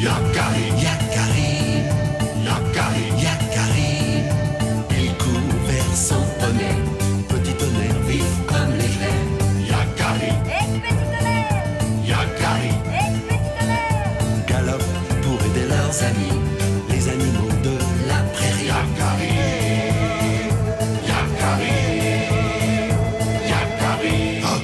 Yakari, Yakari, Yakari, Yakari. Il court vers son poney, petit tonnerre vif comme l'éclair. Yakari, Petit tonnerre, Yakari, petit tonnerre. galope pour aider leurs amis, les animaux de la prairie. Yakari, Yakari, Yakari. Oh.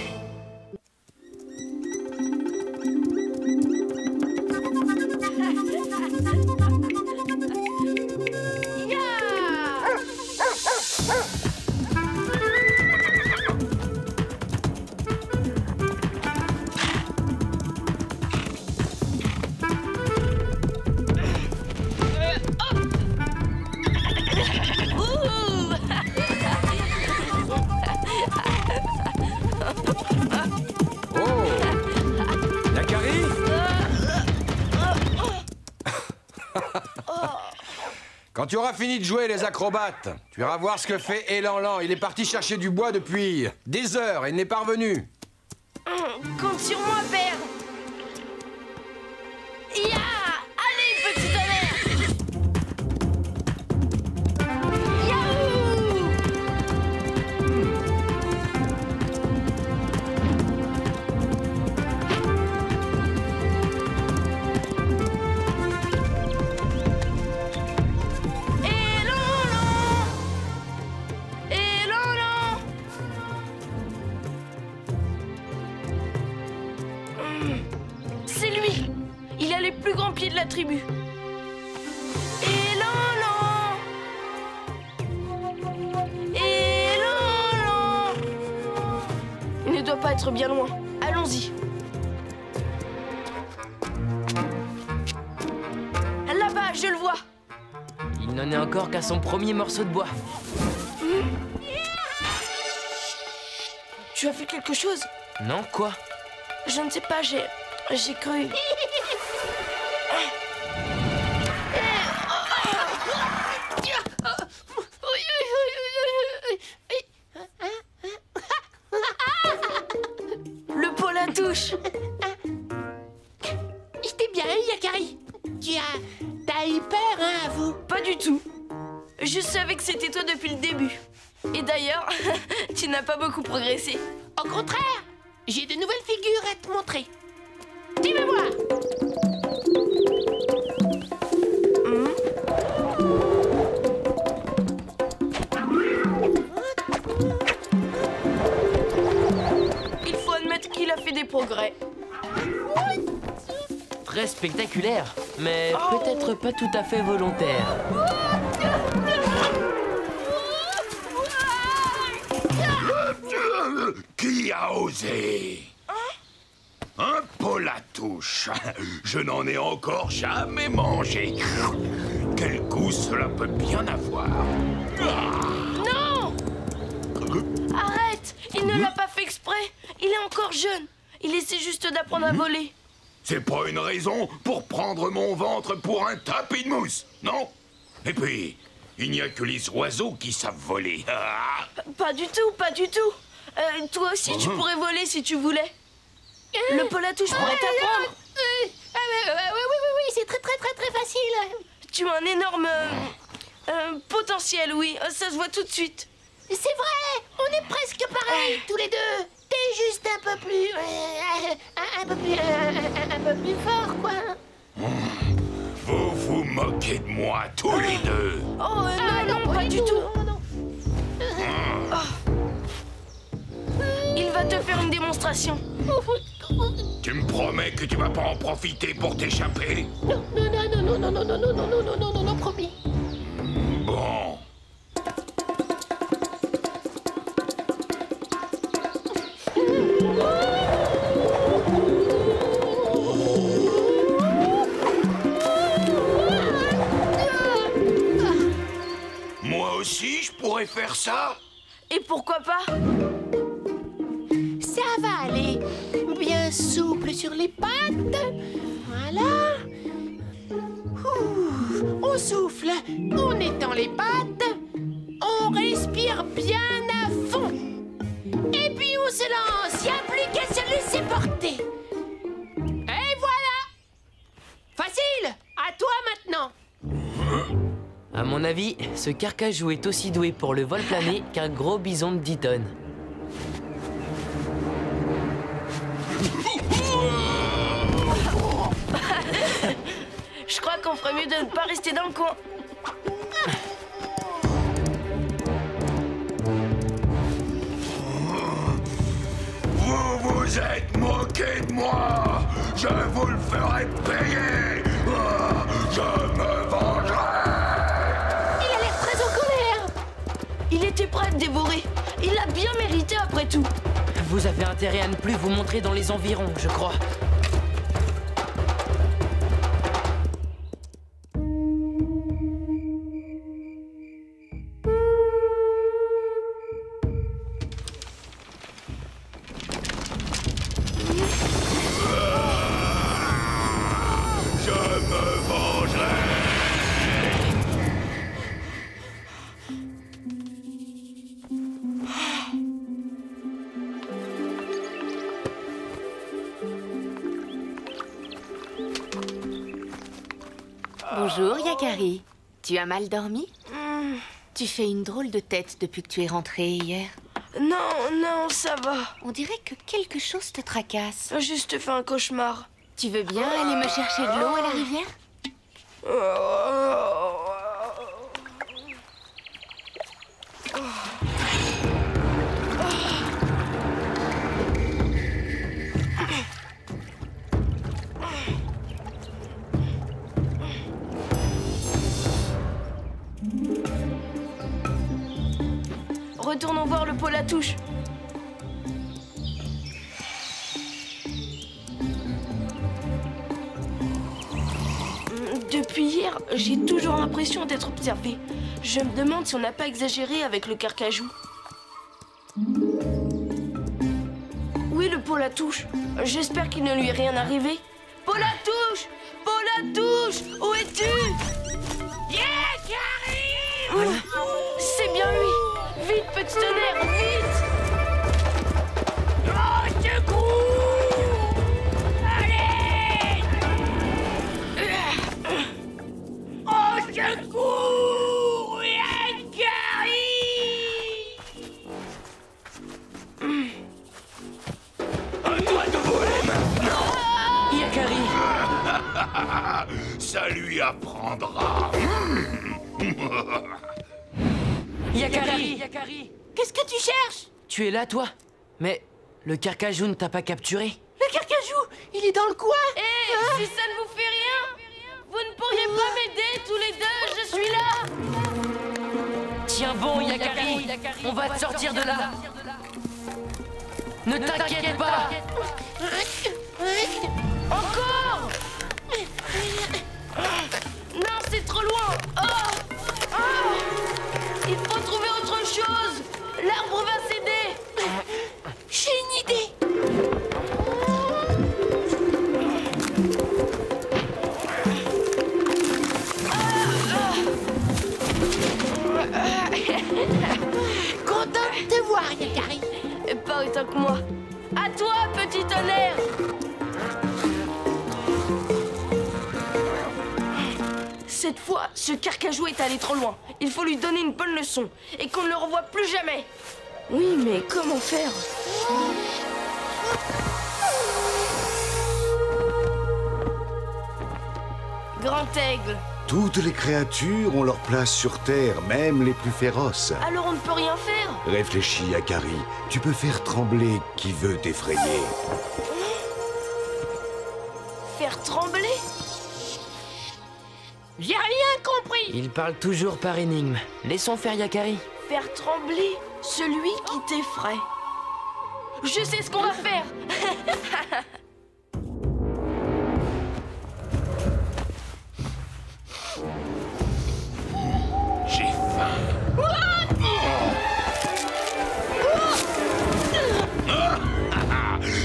Yakari? Quand tu auras fini de jouer les acrobates, tu iras voir ce que fait Elan. Il est parti chercher du bois depuis des heures et n'est pas revenu. Compte sur moi, père. Ya! Allez, petit tonnerre. Yahoo! C'est lui. Il a les plus grands pieds de la tribu. Il ne doit pas être bien loin. Allons-y. Là-bas, je le vois. Il n'en est encore qu'à son premier morceau de bois. Tu as fait quelque chose? Non, quoi? Je ne sais pas, j'ai cru. Le pot la touche. Je t'ai bien eu, Yakari. T'as eu peur, hein, avoue? Pas du tout. Je savais que c'était toi depuis le début. Et d'ailleurs, tu n'as pas beaucoup progressé. Au contraire, j'ai de nouvelles figures à te montrer. Tu vas voir. Il faut admettre qu'il a fait des progrès. Très spectaculaire, mais peut-être pas tout à fait volontaire. Qui a osé? Un pot à touche. Je n'en ai encore jamais mangé. Quel goût cela peut bien avoir. Non! Arrête! Il ne l'a pas fait exprès. Il est encore jeune. Il essaie juste d'apprendre à voler. C'est pas une raison pour prendre mon ventre pour un tapis de mousse, non? Et puis, il n'y a que les oiseaux qui savent voler. Pas du tout, pas du tout. Toi aussi, tu pourrais voler si tu voulais. Le pot à touche pourrait t'apprendre. Oui, c'est très facile. Tu as un énorme potentiel, oui. Ça se voit tout de suite. C'est vrai, on est presque pareils, tous les deux. T'es juste un peu plus... un peu plus fort, quoi. Vous vous moquez de moi, tous les deux. Oh, non, pas du tout. Il va te faire une démonstration. Tu me promets que tu vas pas en profiter pour t'échapper? Non, promis. Bon. Moi aussi, je pourrais faire ça. Et pourquoi pas? Ça va aller. Bien souple sur les pattes. Voilà. Ouh. On souffle, on étend les pattes. On respire bien à fond. Et puis on se lance. Y'a plus qu'à se À mon avis, ce carcajou est aussi doué pour le vol plané qu'un gros bison de 10 tonnes. Je crois qu'on ferait mieux de ne pas rester dans le coin. Vous vous êtes moqué de moi. Je vous le ferai payer. Je me vengerai. Il a l'air très en colère. Il était prêt à te dévorer. Il l'a bien mérité après tout. Vous avez intérêt à ne plus vous montrer dans les environs, je crois. Bonjour, Yakari. Tu as mal dormi? Tu fais une drôle de tête depuis que tu es rentrée hier. Non, ça va. On dirait que quelque chose te tracasse. J'ai juste fait un cauchemar. Tu veux bien aller me chercher de l'eau à la rivière? Retournons voir le pot à touche. Depuis hier, j'ai toujours l'impression d'être observé. Je me demande si on n'a pas exagéré avec le carcajou. Oui, le pot à touche. J'espère qu'il ne lui est rien arrivé. Pot à touche! Pot à touche! Où es-tu? Yakari! C'est bien lui! Vite, petit tonnerre, vite! Au secours! Allez! Au secours! Yakari! À toi de voler maintenant. Yakari! Ça lui apprendra. Yakari! Qu'est-ce que tu cherches? Tu es là, toi? Mais le carcajou ne t'a pas capturé? Le carcajou, il est dans le coin. Hé, si ça ne vous fait rien, vous ne pourriez pas m'aider tous les deux, je suis là! Tiens bon, Yakari! On va te sortir de là! Ne t'inquiète pas! Encore! Non, c'est trop loin! Il faut trouver autre chose! L'arbre va céder! J'ai une idée. Content de te voir, Yakari. Pas autant que moi. À toi, petit tonnerre! Cette fois, ce carcajou est allé trop loin. Il faut lui donner une bonne leçon et qu'on ne le revoie plus jamais. Oui, mais comment faire? Grand aigle. Toutes les créatures ont leur place sur Terre, même les plus féroces. Alors on ne peut rien faire? Réfléchis, Yakari. Tu peux faire trembler qui veut t'effrayer. Faire trembler? J'ai rien compris! Il parle toujours par énigme. Laissons faire Yakari. Faire trembler celui qui t'effraie. Je sais ce qu'on va faire. J'ai faim.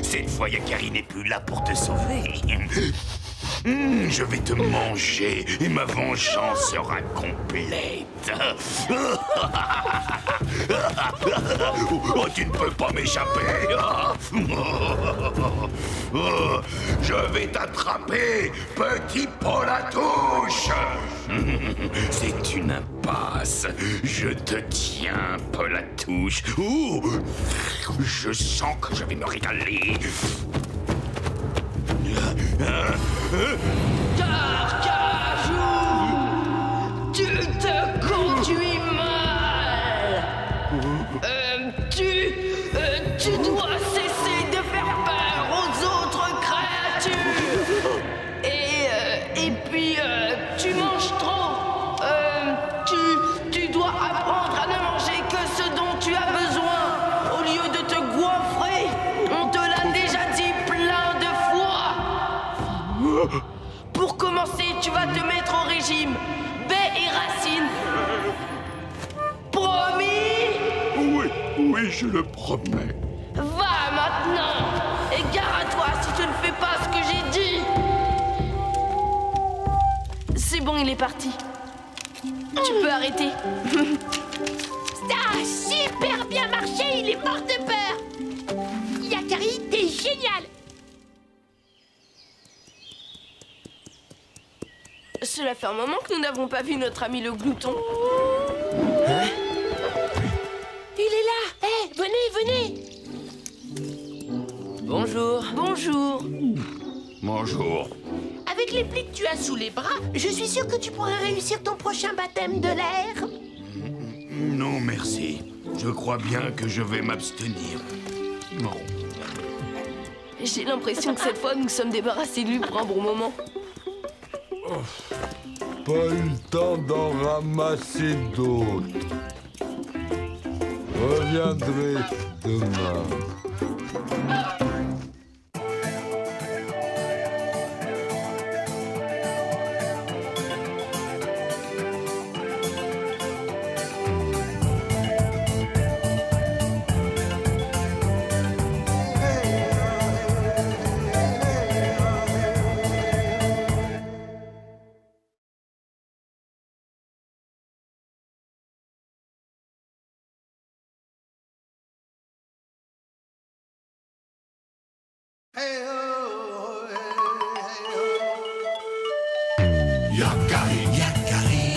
Cette fois, Yakari n'est plus là pour te sauver. Je vais te manger et ma vengeance sera complète. Oh, tu ne peux pas m'échapper. Je vais t'attraper, petit Polatouche. C'est une impasse. Je te tiens, Polatouche. Ouh, je sens que je vais me régaler. Carcajou, tu te conduis mal. Tu dois cesser de faire peur aux autres créatures. Et puis, tu manges trop. Tu dois apprendre à ne manger que ce dont tu as besoin. Au lieu de te goinfrer, on te l'a déjà dit plein de fois. Pour commencer, tu vas te mettre au régime. Baies et racines. Promis? Oui, je le promets. Va maintenant. Et gare à toi si tu ne fais pas ce que j'ai dit. C'est bon, il est parti. Tu peux arrêter. Ça a super bien marché, il est mort de peur. Yakari, t'es génial. Cela fait un moment que nous n'avons pas vu notre ami le glouton. Il est là. Hé, venez. Bonjour. Bonjour. Bonjour. Avec les plis que tu as sous les bras, je suis sûre que tu pourrais réussir ton prochain baptême de l'air. Non, merci. Je crois bien que je vais m'abstenir. Non. J'ai l'impression que cette fois, nous sommes débarrassés de lui pour un bon moment. Pas eu le temps d'en ramasser d'autres. Reviendrai demain. Yakari, Yakari,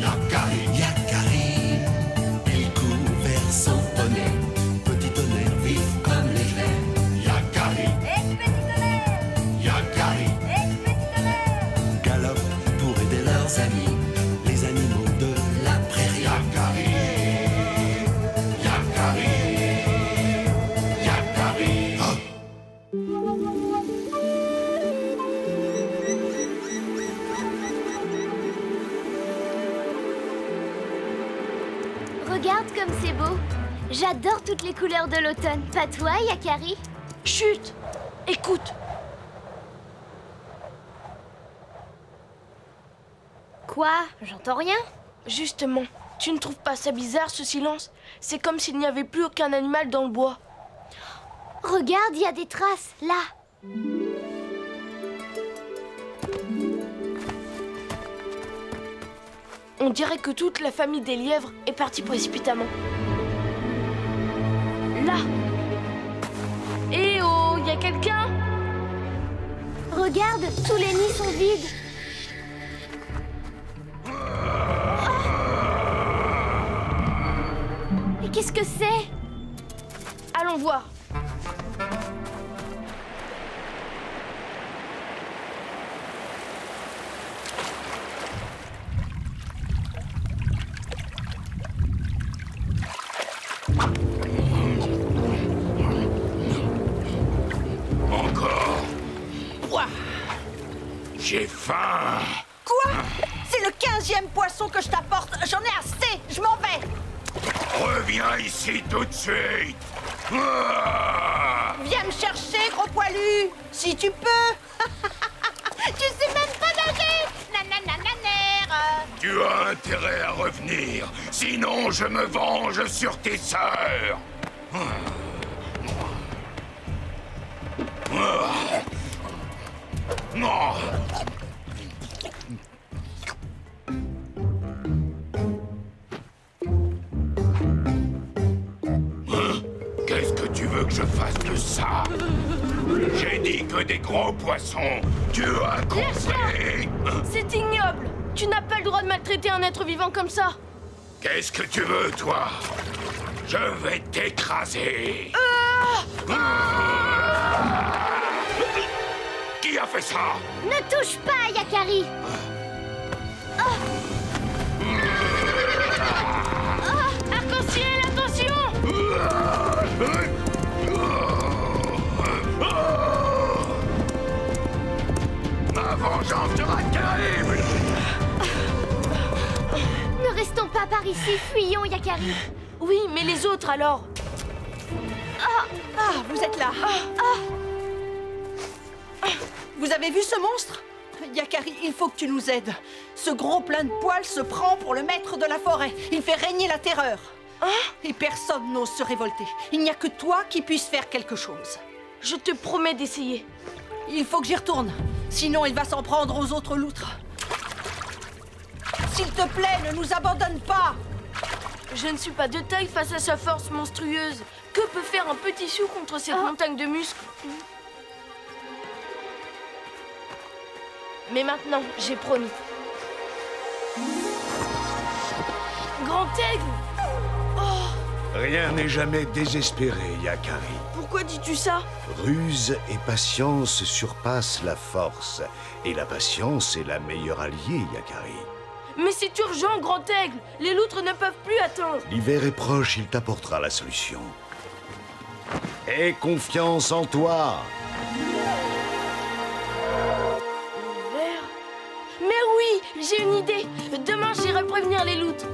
Yakari, Yakari. Il court vers son poney, petit tonnerre vif comme l'éclair. Yakari, Yakari, galope pour aider leurs amis, les animaux de la prairie. Yakari, Yakari, Yakari. Oh. Regarde comme c'est beau. J'adore toutes les couleurs de l'automne. Pas toi, Yakari? Chut! Écoute! Quoi? J'entends rien. Justement, tu ne trouves pas ça bizarre, ce silence? C'est comme s'il n'y avait plus aucun animal dans le bois. Regarde, il y a des traces, là. On dirait que toute la famille des lièvres est partie précipitamment. Là! Eh oh, y a quelqu'un? Regarde, tous les nids sont vides. Mais qu'est-ce que c'est? Allons voir. Encore. J'ai faim. Quoi? C'est le 15e poisson que je t'apporte. J'en ai assez. Je m'en vais. Reviens ici tout de suite. Ah! Viens me chercher, gros poilu. Si tu peux. Tu sais même pas nager. Nananananer. Tu as intérêt à revenir, sinon je me venge sur tes sœurs. Non. Qu'est-ce que tu veux que je fasse de ça? J'ai dit que des gros poissons. Tu as compris? C'est ignoble. Tu n'as pas le droit de maltraiter un être vivant comme ça. Qu'est-ce que tu veux, toi? Je vais t'écraser. Qui a fait ça? Ne touche pas, Yakari. Arc-en-ciel, attention! Ma vengeance sera terrible. Ne restons pas par ici, fuyons, Yakari. Oui, mais les autres alors? Ah, vous êtes là. Vous avez vu ce monstre? Yakari, il faut que tu nous aides. Ce gros plein de poils se prend pour le maître de la forêt. Il fait régner la terreur. Et personne n'ose se révolter. Il n'y a que toi qui puisse faire quelque chose. Je te promets d'essayer. Il faut que j'y retourne. Sinon, il va s'en prendre aux autres loutres. S'il te plaît, ne nous abandonne pas. Je ne suis pas de taille face à sa force monstrueuse. Que peut faire un petit sou contre cette montagne de muscles? Mais maintenant, j'ai promis. Grand aigle! Rien n'est jamais désespéré, Yakari. Pourquoi dis-tu ça? Ruse et patience surpassent la force. Et la patience est la meilleure alliée, Yakari. Mais c'est urgent, Grand aigle! Les loutres ne peuvent plus attendre. L'hiver est proche, il t'apportera la solution. Aie confiance en toi. L'hiver? Mais oui, j'ai une idée. Demain, j'irai prévenir les loutres.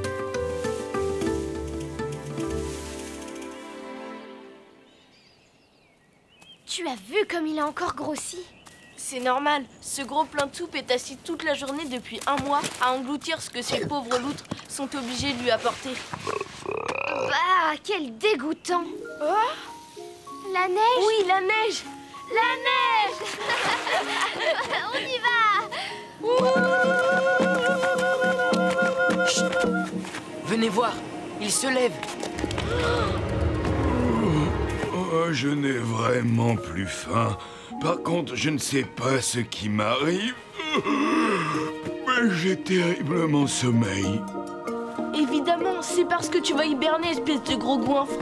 Tu as vu comme il a encore grossi? C'est normal. Ce gros plein de soupe est assis toute la journée depuis un mois à engloutir ce que ces pauvres loutres sont obligés de lui apporter. Bah, quel dégoûtant! La neige? Oui, la neige! La neige! On y va! Chut! Venez voir, il se lève. Oh, je n'ai vraiment plus faim. Par contre, je ne sais pas ce qui m'arrive. Mais j'ai terriblement sommeil. Évidemment, c'est parce que tu vas hiberner, espèce de gros goinfre.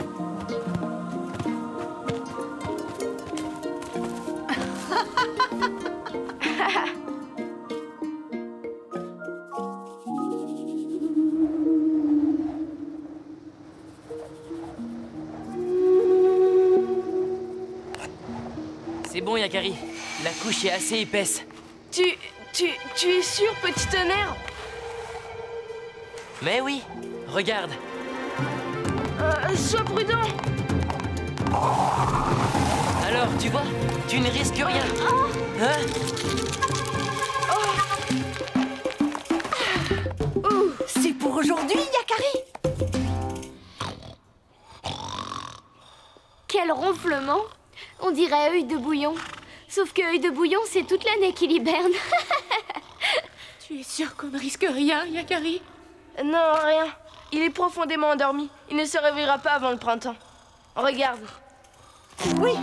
C'est bon, Yakari. La couche est assez épaisse. Tu es sûr, petit tonnerre? Mais oui, regarde. Sois prudent. Alors, tu vois, tu ne risques rien. Hein? C'est pour aujourd'hui, Yakari. Quel ronflement! On dirait œil de bouillon. Sauf que œil de bouillon, c'est toute l'année qu'il hiberne. Tu es sûr qu'on ne risque rien, Yakari? Non, rien. Il est profondément endormi. Il ne se réveillera pas avant le printemps. Regarde. Oui.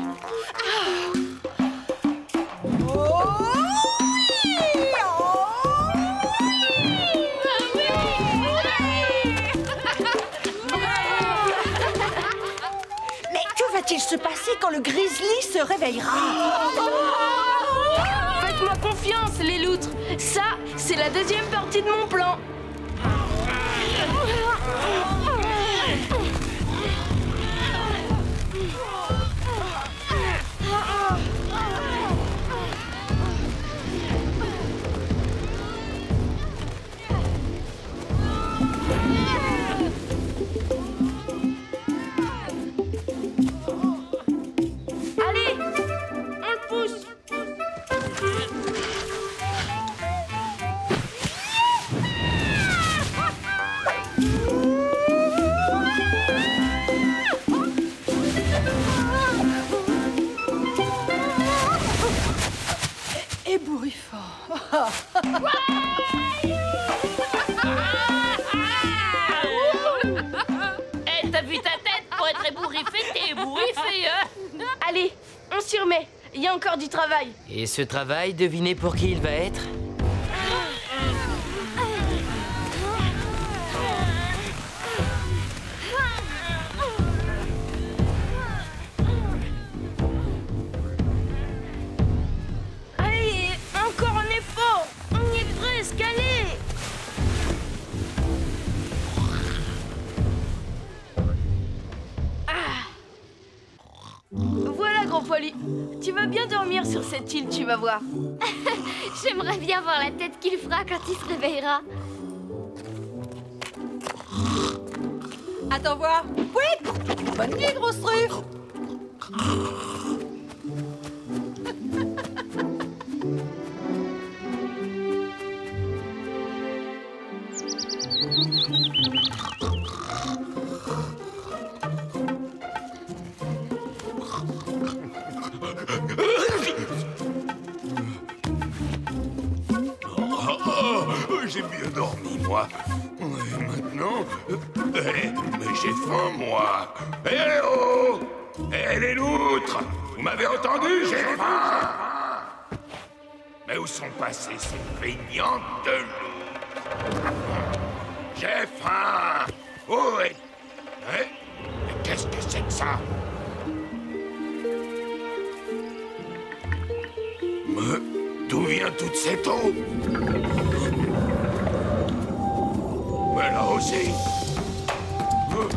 Mais que va-t-il se passer quand le grizzly se réveillera? Faites-moi confiance, les loutres. Ça, c'est la deuxième partie de mon plan. Allez, on le pousse. il y a encore du travail. Et ce travail, devinez pour qui il va être? Allez, encore un effort. On y est presque, allez. Voilà, Grand Poilu. Tu vas bien dormir sur cette île, tu vas voir. J'aimerais bien voir la tête qu'il fera quand il se réveillera. Attends voir. Oui. Bonne nuit, grosse truffe. J'ai bien dormi, moi. Et maintenant... mais j'ai faim, moi. Eh oh! Eh les loutres! Vous m'avez entendu? J'ai faim! Mais où sont passées ces feignantes de loutres? J'ai faim! Oh, ouais! Mais qu'est-ce que c'est que ça? Mais d'où vient toute cette eau? Mais là aussi. Oh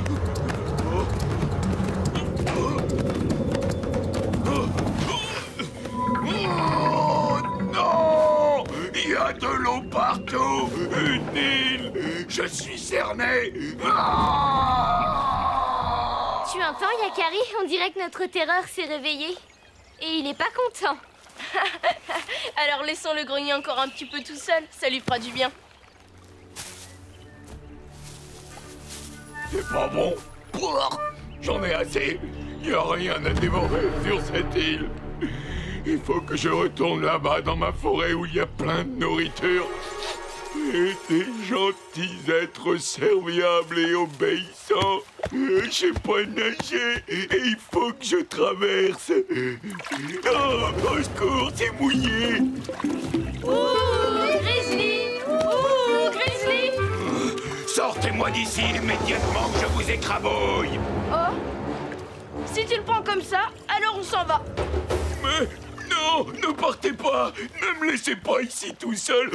non! Il y a de l'eau partout! Une île! Je suis cerné! Ah! Tu entends, Yakari? On dirait que notre terreur s'est réveillée. Et il est pas content. Alors laissons-le grogner encore un petit peu tout seul, ça lui fera du bien. C'est pas bon. J'en ai assez. Il n'y a rien à dévorer sur cette île. Il faut que je retourne là-bas dans ma forêt où il y a plein de nourriture. Et des gentils êtres serviables et obéissants. Je sais pas nager et il faut que je traverse. Oh, au secours, c'est mouillé. Ouh, Grizzly! Ouh, Grizzly! Sortez-moi d'ici immédiatement que je vous écrabouille. Oh, si tu le prends comme ça, alors on s'en va. Mais non, ne partez pas. Ne me laissez pas ici tout seul.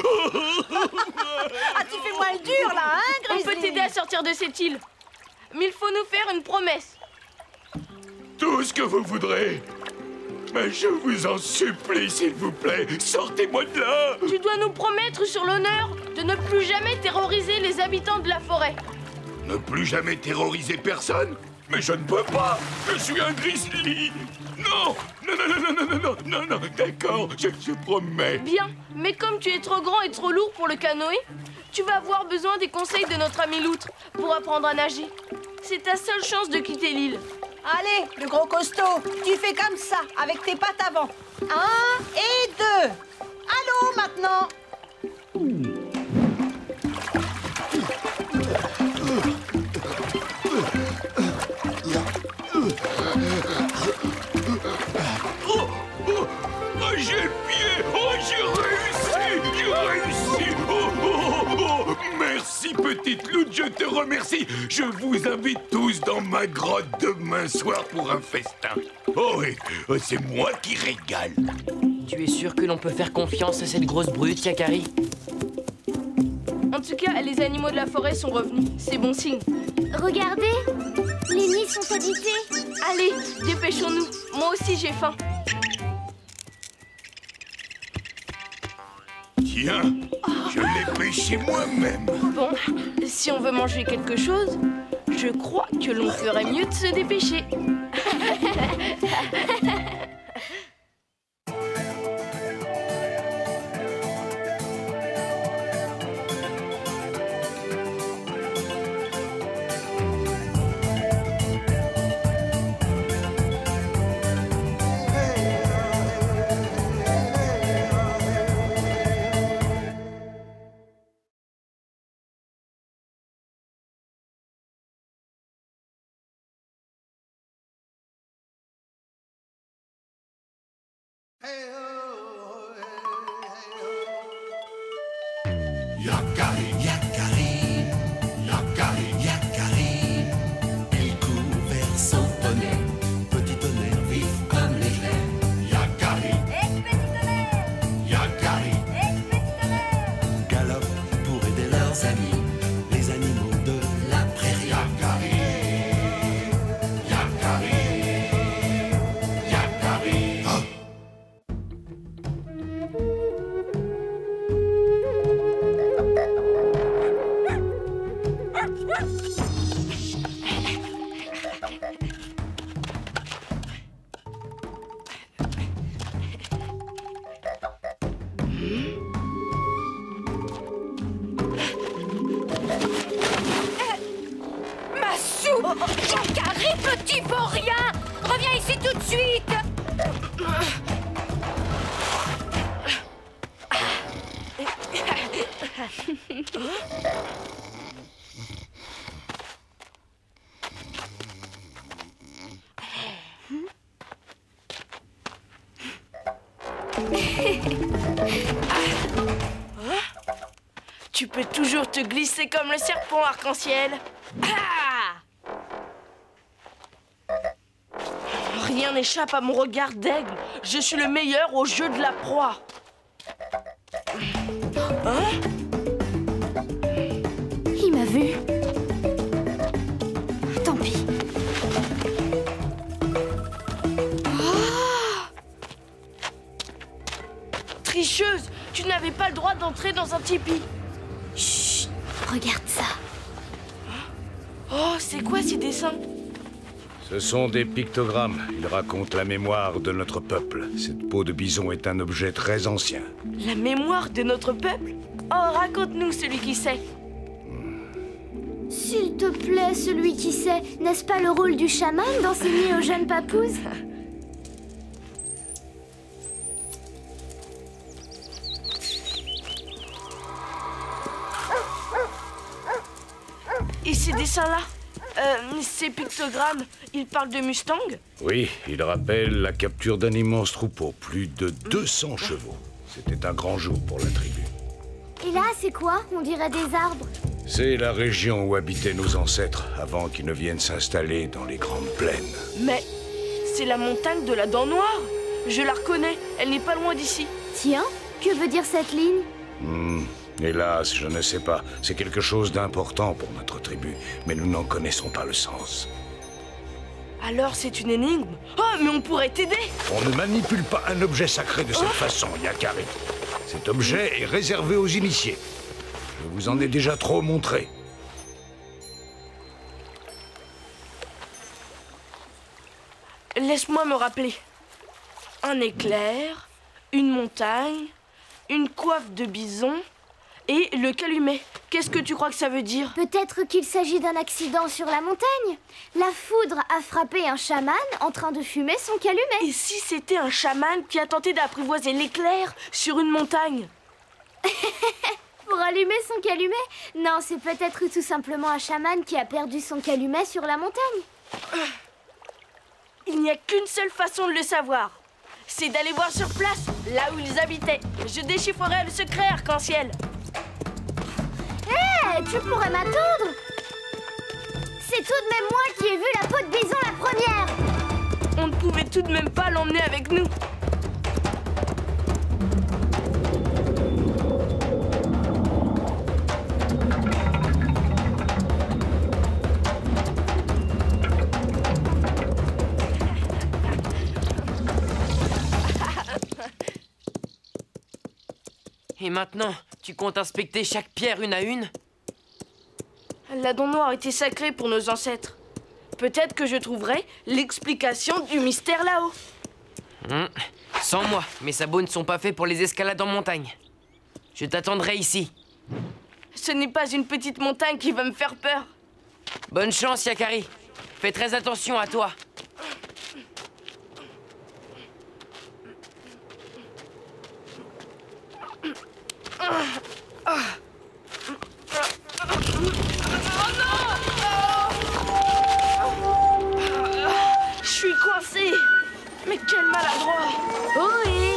Ah, tu fais moins le dur, là, hein, On Grizzly? peut t'aider à sortir de cette île. Mais il faut nous faire une promesse. Tout ce que vous voudrez. Mais je vous en supplie, s'il vous plaît, sortez-moi de là. Tu dois nous promettre sur l'honneur de ne plus jamais terroriser les habitants de la forêt. Ne plus jamais terroriser personne? Mais je ne peux pas. Je suis un grizzly. Non, non, non, non, non, non, non, non, non, d'accord, je promets. Bien, mais comme tu es trop grand et trop lourd pour le canoë, tu vas avoir besoin des conseils de notre ami loutre pour apprendre à nager. C'est ta seule chance de quitter l'île. Allez, le gros costaud, tu fais comme ça, avec tes pattes avant. 1 et 2. Allô, maintenant. J'ai le pied. Oh, j'ai réussi. Oh, merci, petite loutre, je te remercie. Je vous invite tous dans ma grotte demain soir pour un festin. Oh oui, c'est moi qui régale. Tu es sûr que l'on peut faire confiance à cette grosse brute, Yakari? En tout cas, les animaux de la forêt sont revenus. C'est bon signe. Regardez, les nids sont habités. Allez, dépêchons-nous. Moi aussi, j'ai faim. Tiens, je l'ai pêché moi-même. Bon, si on veut manger quelque chose, je crois que l'on ferait mieux de se dépêcher. Yakari, Yakari, Yakari, Yakari. Il court vers son poney, petit tonnerre vif comme l'éclair. Yakari, petit tonnerre, Yakari, petit tonnerre. Galope pour aider leurs amis, les animaux de la prairie. Yakari, Yakari, Yakari. Oh. Ma soupe! Yakari, petit vaurien! Reviens ici tout de suite! Tu peux toujours te glisser comme le serpent arc-en-ciel. Ah! Rien n'échappe à mon regard d'aigle. Je suis le meilleur au jeu de la proie. Hein? Il m'a vu. Tant pis. Tricheuse, tu n'avais pas le droit d'entrer dans un tipi. Chut, regarde ça. Oh, c'est quoi ces dessins? Ce sont des pictogrammes. Ils racontent la mémoire de notre peuple. Cette peau de bison est un objet très ancien. La mémoire de notre peuple? Oh, raconte-nous celui qui sait. S'il te plaît, celui qui sait, n'est-ce pas le rôle du chaman d'enseigner aux jeunes papouses? Et ces dessins-là, ces pictogrammes, ils parlent de Mustang? Oui, ils rappellent la capture d'un immense troupeau, plus de 200 chevaux. C'était un grand jour pour la tribu. Et là, c'est quoi? On dirait des arbres. C'est la région où habitaient nos ancêtres avant qu'ils ne viennent s'installer dans les grandes plaines. Mais c'est la montagne de la Dent Noire. Je la reconnais, elle n'est pas loin d'ici. Tiens, que veut dire cette ligne? Hélas, je ne sais pas. C'est quelque chose d'important pour notre tribu, mais nous n'en connaissons pas le sens. Alors c'est une énigme? Oh, mais on pourrait t'aider! On ne manipule pas un objet sacré de cette façon, Yakari. Cet objet est réservé aux initiés. Je vous en ai déjà trop montré. Laisse-moi me rappeler. Un éclair, une montagne, une coiffe de bison et le calumet. Qu'est-ce que tu crois que ça veut dire? Peut-être qu'il s'agit d'un accident sur la montagne. La foudre a frappé un chaman en train de fumer son calumet. Et si c'était un chaman qui a tenté d'apprivoiser l'éclair sur une montagne? Pour allumer son calumet? Non, c'est peut-être tout simplement un chaman qui a perdu son calumet sur la montagne. Il n'y a qu'une seule façon de le savoir. C'est d'aller voir sur place, là où ils habitaient. Je déchiffrerai le secret arc-en-ciel. Hé, tu pourrais m'attendre. C'est tout de même moi qui ai vu la peau de bison la première. On ne pouvait tout de même pas l'emmener avec nous. Et maintenant, tu comptes inspecter chaque pierre une à une? La Dent Noire était sacrée pour nos ancêtres. Peut-être que je trouverai l'explication du mystère là-haut. Sans moi, mes sabots ne sont pas faits pour les escalades en montagne. Je t'attendrai ici. Ce n'est pas une petite montagne qui va me faire peur. Bonne chance, Yakari. Fais très attention à toi. Je suis coincé. Mais quel maladroit. Oui,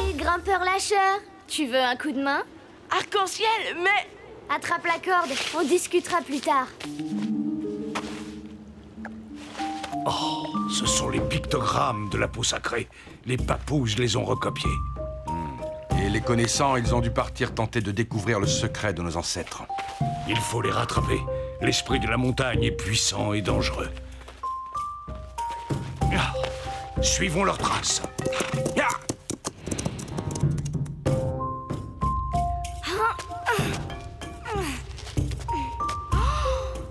tricheur. Tu veux un coup de main? Arc-en-ciel, mais... Attrape la corde, on discutera plus tard. Oh, ce sont les pictogrammes de la peau sacrée. Les papouses les ont recopiés. Et les connaissants, ils ont dû partir tenter de découvrir le secret de nos ancêtres. Il faut les rattraper. L'esprit de la montagne est puissant et dangereux. Ah, suivons leurs traces. Ah.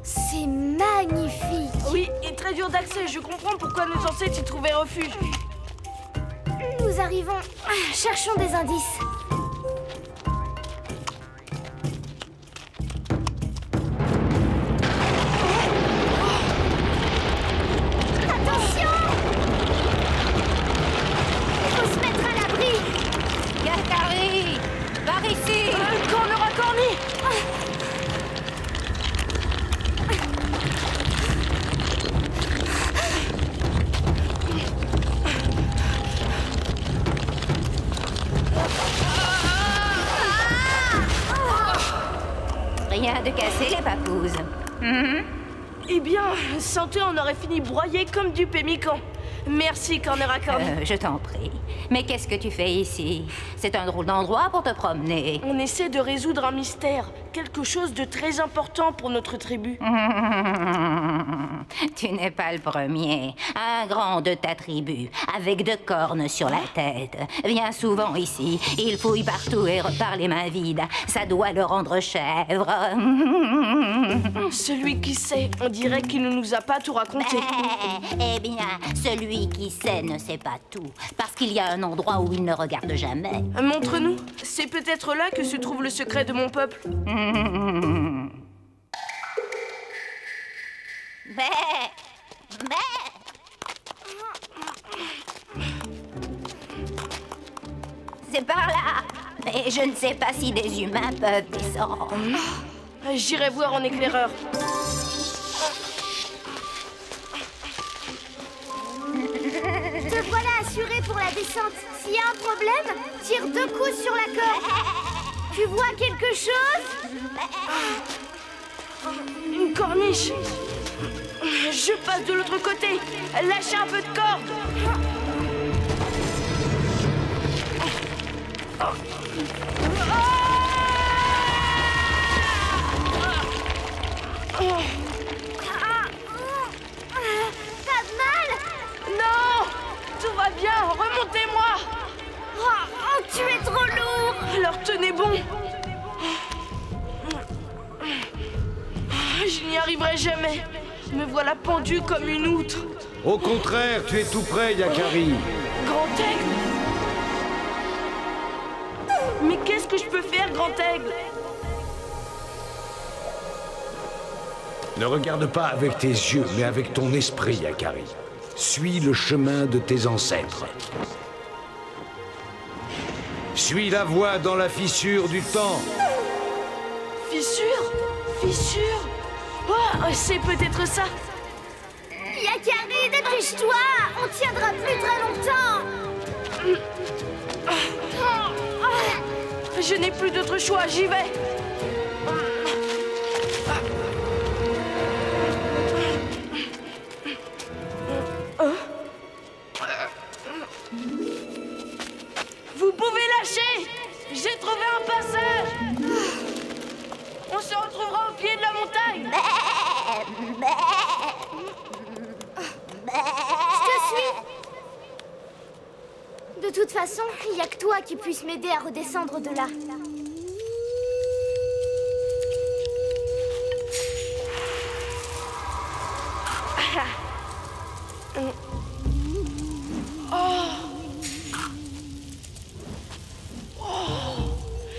C'est magnifique. Oui, et très dur d'accès. Je comprends pourquoi nos ancêtres y trouvaient refuge. Nous arrivons. Cherchons des indices. Attention! Il faut se mettre à l'abri. Yakari, par ici. Cornera Corny. Rien de cassé, les papouses. Eh bien, sans toi, on aurait fini broyé comme du pémican. Merci, Cornera Corny. Je t'en prie. Mais qu'est-ce que tu fais ici? C'est un drôle d'endroit pour te promener. On essaie de résoudre un mystère. Quelque chose de très important pour notre tribu. Tu n'es pas le premier. Un grand de ta tribu, avec 2 cornes sur la tête, vient souvent ici. Il fouille partout et repart les mains vides. Ça doit le rendre chèvre. Celui qui sait, on dirait qu'il ne nous a pas tout raconté. Eh bien, celui qui sait ne sait pas tout. Parce qu'il y a un endroit où il ne regarde jamais. Montre-nous. C'est peut-être là que se trouve le secret de mon peuple. C'est par là. Mais je ne sais pas si des humains peuvent descendre. J'irai voir en éclaireur. Te voilà assuré pour la descente. S'il y a un problème, tire 2 coups sur la corde. Tu vois quelque chose? Une corniche. Je passe de l'autre côté. Lâchez un peu de corde. T'as mal? Non! Tout va bien, remontez-moi! Oh, tu es trop lourd! Alors tenez bon! Je n'y arriverai jamais. Me voilà pendu comme une outre. Au contraire, tu es tout près, Yakari. Grand aigle! Mais qu'est-ce que je peux faire, grand aigle? Ne regarde pas avec tes yeux, mais avec ton esprit, Yakari. Suis le chemin de tes ancêtres. Suis la voie dans la fissure du temps. Fissure? Fissure? Oh, c'est peut-être ça. Yakari, dépêche-toi! On tiendra plus très longtemps! Je n'ai plus d'autre choix, j'y vais. Vous pouvez lâcher! J'ai trouvé un passage! On se retrouvera au pied de la montagne! Je te suis! De toute façon, il n'y a que toi qui puisse m'aider à redescendre de là.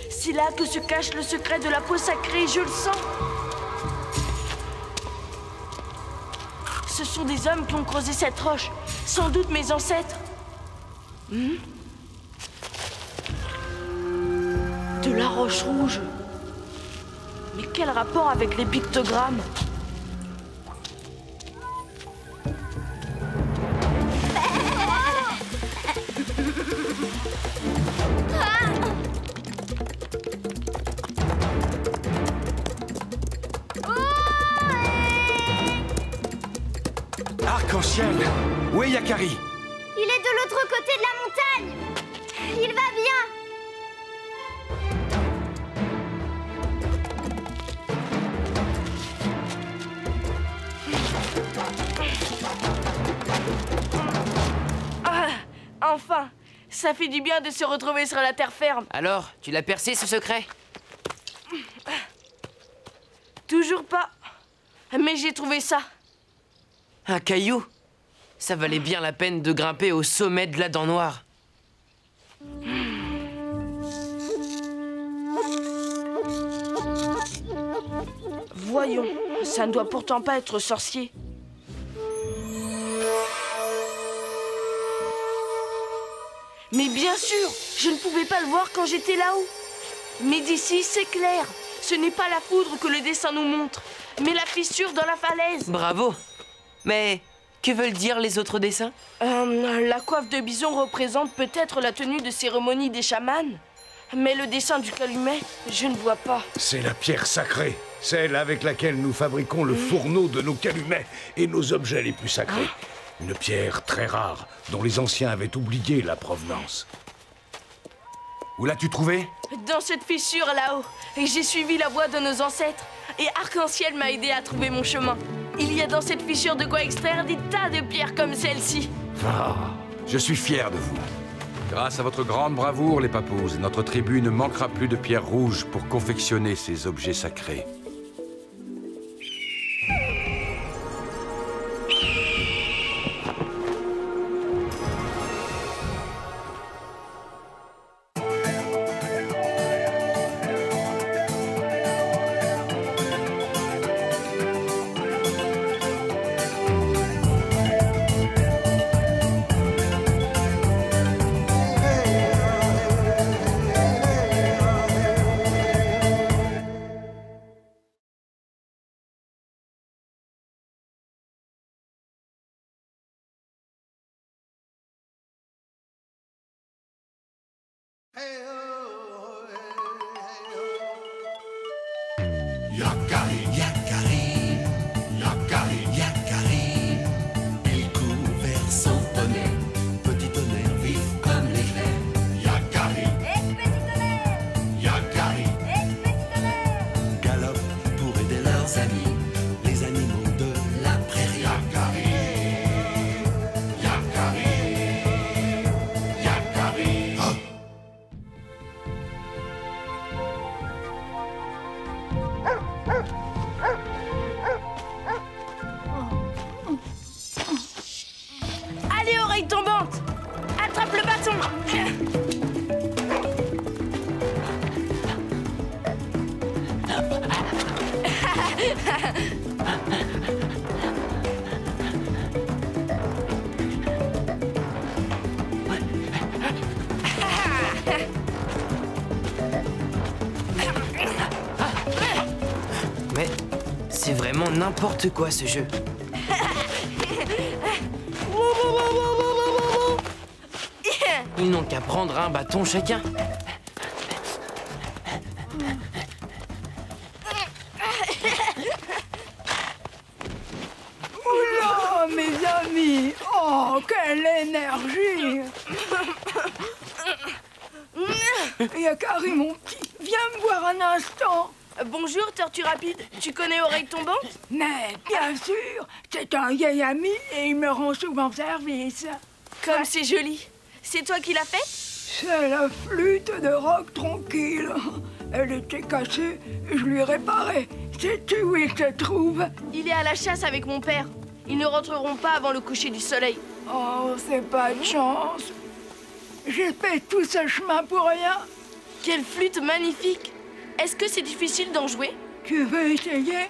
C'est là que se cache le secret de la peau sacrée, je le sens. Ce sont des hommes qui ont creusé cette roche. Sans doute mes ancêtres. De la roche rouge. Mais quel rapport avec les pictogrammes? Arc-en-ciel! Où est Yakari? Il est de l'autre côté de la montagne. Il va bien. Ah, enfin, ça fait du bien de se retrouver sur la terre ferme. Alors, tu l'as percé ce secret? Toujours pas. Mais j'ai trouvé ça. Un caillou? Ça valait bien la peine de grimper au sommet de la dent noire. Voyons, ça ne doit pourtant pas être sorcier. Mais bien sûr, je ne pouvais pas le voir quand j'étais là-haut. Mais d'ici, c'est clair. Ce n'est pas la foudre que le dessin nous montre, mais la fissure dans la falaise. Bravo. Mais que veulent dire les autres dessins? La coiffe de bison représente peut-être la tenue de cérémonie des chamans. Mais le dessin du calumet, je ne vois pas. C'est la pierre sacrée, celle avec laquelle nous fabriquons le fourneau de nos calumets et nos objets les plus sacrés. Une pierre très rare, dont les anciens avaient oublié la provenance. Où l'as-tu trouvé? Dans cette fissure là-haut. Et j'ai suivi la voie de nos ancêtres. Et Arc-en-ciel m'a aidé à trouver mon chemin. Il y a dans cette fissure de quoi extraire des tas de pierres comme celle-ci. Ah, je suis fier de vous. Grâce à votre grande bravoure, les papous, notre tribu ne manquera plus de pierres rouges pour confectionner ces objets sacrés. Yakari, Yakari, Yakari, Yakari. Il court vers son poney, petit tonnerre vif comme l'éclair. Yakari, petit tonnerre, Yakari, petit tonnerre. Galope pour aider leurs amis, les animaux de la prairie. Yakari, Yakari, Yakari. Oh. Allez, oreille tombante! Attrape le bâton! Mais c'est vraiment n'importe quoi ce jeu. Ils n'ont qu'à prendre un bâton chacun. Oula, mes amis! Oh, quelle énergie! Yakari, mon petit, viens me voir un instant. Bonjour, Tortue Rapide. Tu connais Oreille Tombante? Mais bien sûr, c'est un vieil ami et il me rend souvent service. Comme c'est joli. C'est toi qui l'as fait? C'est la flûte de Roc Tranquille. Elle était cassée, je lui ai réparé. Sais-tu où il se trouve? Il est à la chasse avec mon père. Ils ne rentreront pas avant le coucher du soleil. Oh, c'est pas de chance. J'ai fait tout ce chemin pour rien. Quelle flûte magnifique! Est-ce que c'est difficile d'en jouer? Tu veux essayer?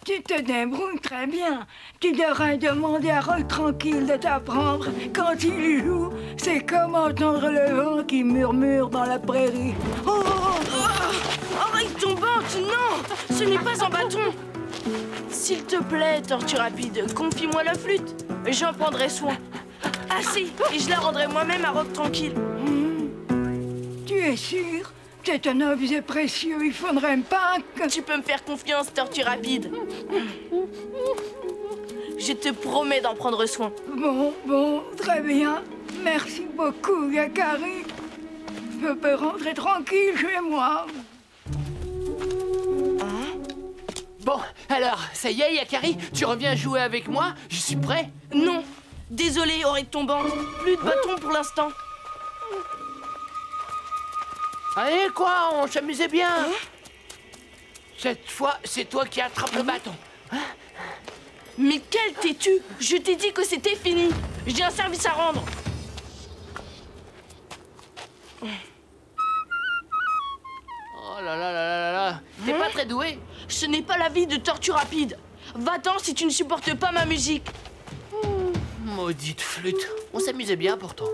Tu te débrouilles très bien. Tu devrais demander à Roc Tranquille de t'apprendre. Quand il joue, c'est comme entendre le vent qui murmure dans la prairie. Oreille tombante, non! Ce n'est pas un bâton! S'il te plaît, Tortue Rapide, confie-moi la flûte. J'en prendrai soin. Ah si, et je la rendrai moi-même à Roc Tranquille. Tu es sûr? C'est un objet précieux, il faudrait pas que... Tu peux me faire confiance, Tortue Rapide. Je te promets d'en prendre soin. Bon, très bien. Merci beaucoup, Yakari. Je peux rentrer tranquille chez moi. Bon, alors, ça y est, Yakari, tu reviens jouer avec moi? Je suis prêt. Non. Désolé, oreille tombante. Plus de bâton pour l'instant. Allez, quoi, on s'amusait bien. Cette fois, c'est toi qui attrapes le bâton. Mais quel têtu! Je t'ai dit que c'était fini. J'ai un service à rendre. Oh là là là là là. T'es pas très doué. Ce n'est pas la vie de Tortue Rapide. Va-t'en si tu ne supportes pas ma musique. Maudite flûte. On s'amusait bien pourtant.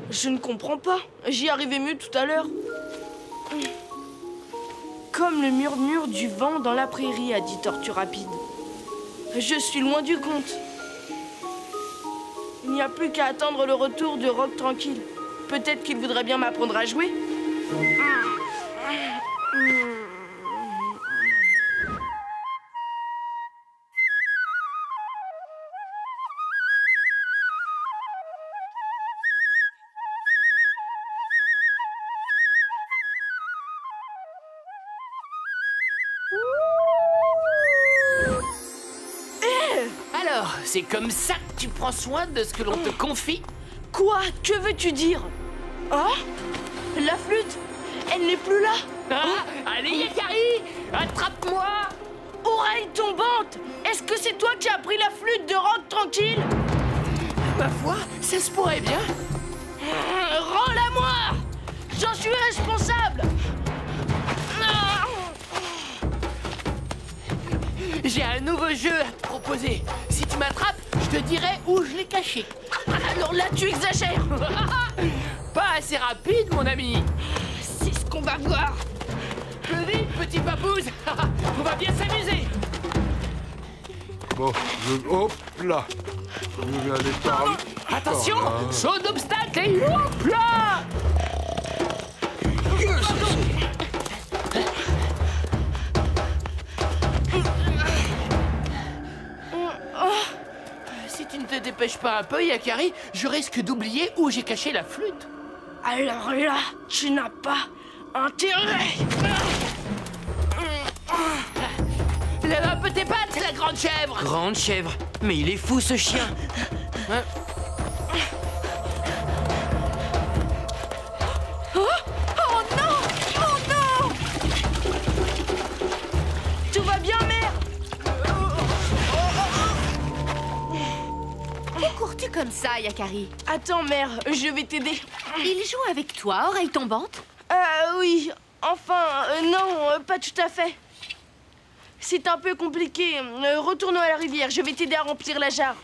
Je ne comprends pas. J'y arrivais mieux tout à l'heure. Comme le murmure du vent dans la prairie, a dit Tortue Rapide. Je suis loin du compte. Il n'y a plus qu'à attendre le retour de Rock Tranquille. Peut-être qu'il voudrait bien m'apprendre à jouer. Alors, c'est comme ça que tu prends soin de ce que l'on te confie? Quoi? Que veux-tu dire? Oh? La flûte? Elle n'est plus là. Allez, Yakari, attrape-moi! Oreille tombante! Est-ce que c'est toi qui as pris la flûte de Rock Tranquille? Ma foi, ça se pourrait bien. Rends-la-moi! J'en suis responsable! J'ai un nouveau jeu à te proposer. Si tu m'attrapes, je te dirai où je l'ai caché. Alors là, tu exagères. Pas assez rapide, mon ami. C'est ce qu'on va voir. Plus vite, petit papouze. On va bien s'amuser. Bon, hop là. Je vais aller par là. Attention, saut d'obstacle et hop là. Si tu ne te dépêches pas un peu, Yakari, je risque d'oublier où j'ai caché la flûte. Alors là, tu n'as pas intérêt. Lève un peu tes pattes, la grande chèvre. Grande chèvre? Mais il est fou, ce chien. Hein? Oh non! Oh non! Tout va bien, mère? Où cours-tu comme ça, Yakari? Attends, mère, je vais t'aider. Il joue avec toi, oreille tombante? Oui. Enfin, non, pas tout à fait. C'est un peu compliqué. Retournons à la rivière, je vais t'aider à remplir la jarre.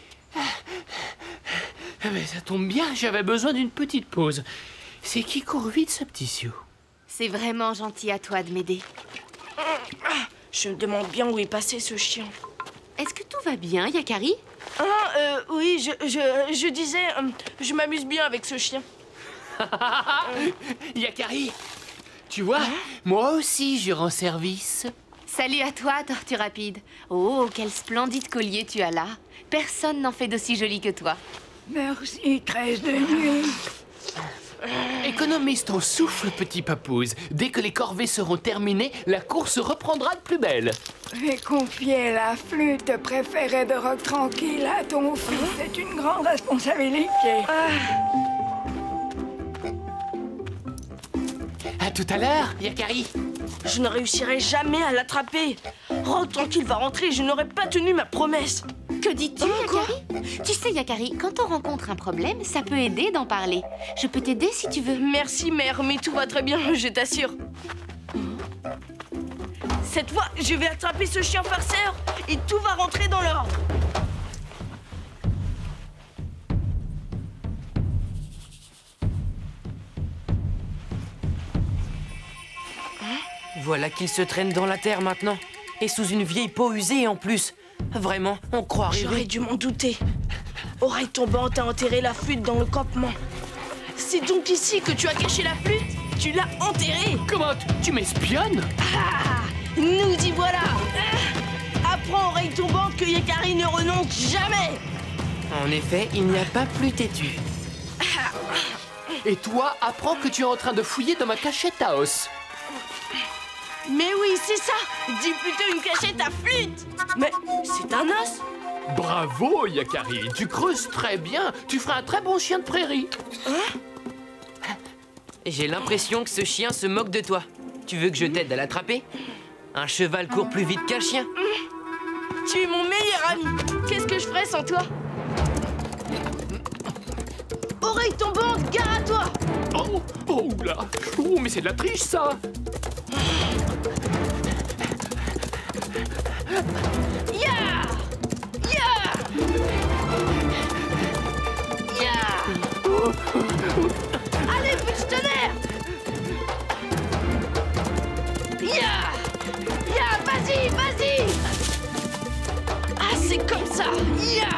Mais ça tombe bien, j'avais besoin d'une petite pause. C'est qui court vite, ce petit Sioux? C'est vraiment gentil à toi de m'aider. Je me demande bien où est passé ce chien. Est-ce que tout va bien, Yakari? Oui, je disais, je m'amuse bien avec ce chien. Yakari, tu vois, moi aussi je rends service. Salut à toi, Tortue Rapide. Oh, quel splendide collier tu as là. Personne n'en fait d'aussi joli que toi. Merci, tresse de nuit. Économise ton souffle, petit papouze. Dès que les corvées seront terminées, la course reprendra de plus belle. J'ai confié la flûte préférée de Rock Tranquille à ton fils. C'est une grande responsabilité. À tout à l'heure, Yakari. Je ne réussirai jamais à l'attraper. Rock Tranquille va rentrer et je n'aurai pas tenu ma promesse. Que dis-tu, Yakari? Tu sais, Yakari, quand on rencontre un problème, ça peut aider d'en parler. Je peux t'aider si tu veux. Merci, mère, mais tout va très bien, je t'assure. Cette fois, je vais attraper ce chien farceur et tout va rentrer dans l'ordre. Voilà qu'il se traîne dans la terre maintenant. Et sous une vieille peau usée en plus. Vraiment, on croirait... J'aurais dû m'en douter. Oreille tombante a enterré la flûte dans le campement. C'est donc ici que tu as caché la flûte? Tu l'as enterrée? Comment tu m'espionnes? Ah, nous y voilà. Apprends, Oreille tombante, que Yakari ne renonce jamais. En effet, il n'y a pas plus têtu. Et toi, apprends que tu es en train de fouiller dans ma cachette à os. Mais oui, c'est ça. Dis plutôt une cachette à flûte. Mais c'est un os. Bravo, Yakari. Tu creuses très bien. Tu feras un très bon chien de prairie. J'ai l'impression que ce chien se moque de toi. Tu veux que je t'aide à l'attraper? Un cheval court plus vite qu'un chien. Tu es mon meilleur ami. Qu'est-ce que je ferais sans toi? Oreille tombante, gare à toi. Oh là. Oh, mais c'est de la triche, ça. Ya! Ya! Ya! Allez, petit tonnerre! Ya! Ya! Vas-y, vas-y! Ah, c'est comme ça! Ya!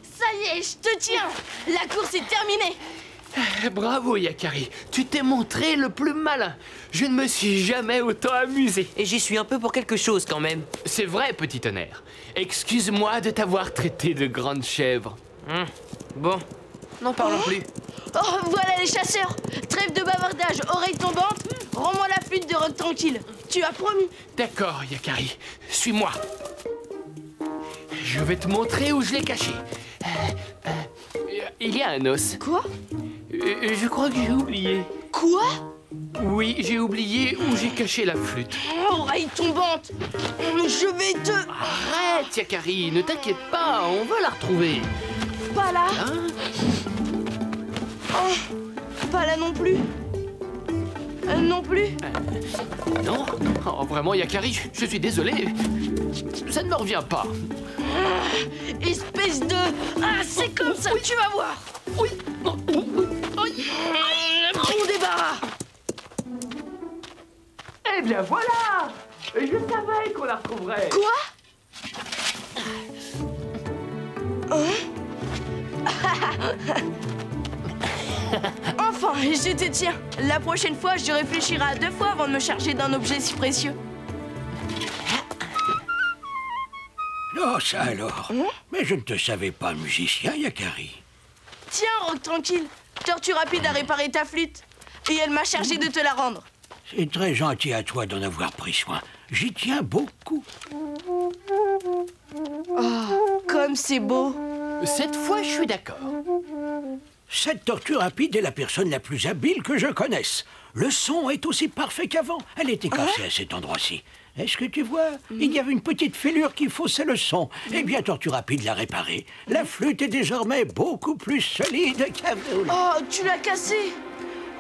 Ça y est, je te tiens! La course est terminée! Bravo, Yakari. Tu t'es montré le plus malin. Je ne me suis jamais autant amusé. Et j'y suis un peu pour quelque chose quand même. C'est vrai, petit tonnerre. Excuse-moi de t'avoir traité de grande chèvre. Bon, n'en parlons plus. Oh, voilà les chasseurs! Trêve de bavardage, oreille tombante, rends-moi la flûte de Rock Tranquille. Tu as promis. D'accord, Yakari. Suis-moi. Je vais te montrer où je l'ai caché. Il y a un os. Quoi? Je crois que j'ai oublié. Quoi? Oui, j'ai oublié où j'ai caché la flûte. Oh, oreille tombante! Je vais te... Arrête, Yakari, ne t'inquiète pas, on va la retrouver. Pas là? Hein? Oh, pas là non plus. Non plus. Non, oh, vraiment, Yakari, je suis désolé. Ça ne me revient pas. Espèce de... Ah, c'est comme ça, tu vas voir. Oui. Bon débarras. Eh bien, voilà. Je savais qu'on la retrouverait. Quoi? Enfin, je te tiens. La prochaine fois, je réfléchirai à 2 fois avant de me charger d'un objet si précieux. Oh, ça alors. Mais je ne te savais pas musicien, Yakari. Tiens, Rock Tranquille. Tortue Rapide a réparé ta flûte. Et elle m'a chargé de te la rendre. C'est très gentil à toi d'en avoir pris soin. J'y tiens beaucoup. Oh, comme c'est beau. Cette fois, je suis d'accord. Cette tortue rapide est la personne la plus habile que je connaisse. Le son est aussi parfait qu'avant. Elle était cassée à cet endroit-ci. Est-ce que tu vois? Il y avait une petite fêlure qui faussait le son. Eh bien, Tortue Rapide l'a réparée. La flûte est désormais beaucoup plus solide qu'avant. Oh, tu l'as cassée.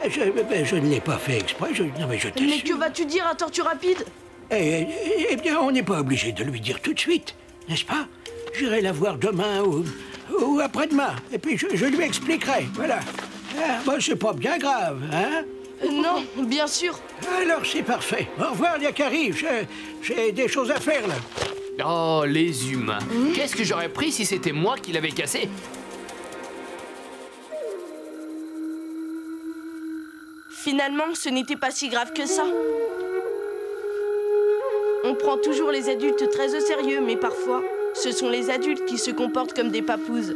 Je ne l'ai pas fait exprès. Non, mais je t'assure. Mais que vas-tu dire à Tortue Rapide? Eh bien, on n'est pas obligé de lui dire tout de suite, n'est-ce pas? J'irai la voir demain ou après-demain. Et puis, je lui expliquerai. Voilà. Ah, bon, c'est pas bien grave, hein? Non, bien sûr. Alors, c'est parfait. Au revoir, Yakari. J'ai des choses à faire, là. Oh, les humains. Qu'est-ce que j'aurais pris si c'était moi qui l'avais cassé? Finalement, ce n'était pas si grave que ça. On prend toujours les adultes très au sérieux, mais parfois, ce sont les adultes qui se comportent comme des papouses.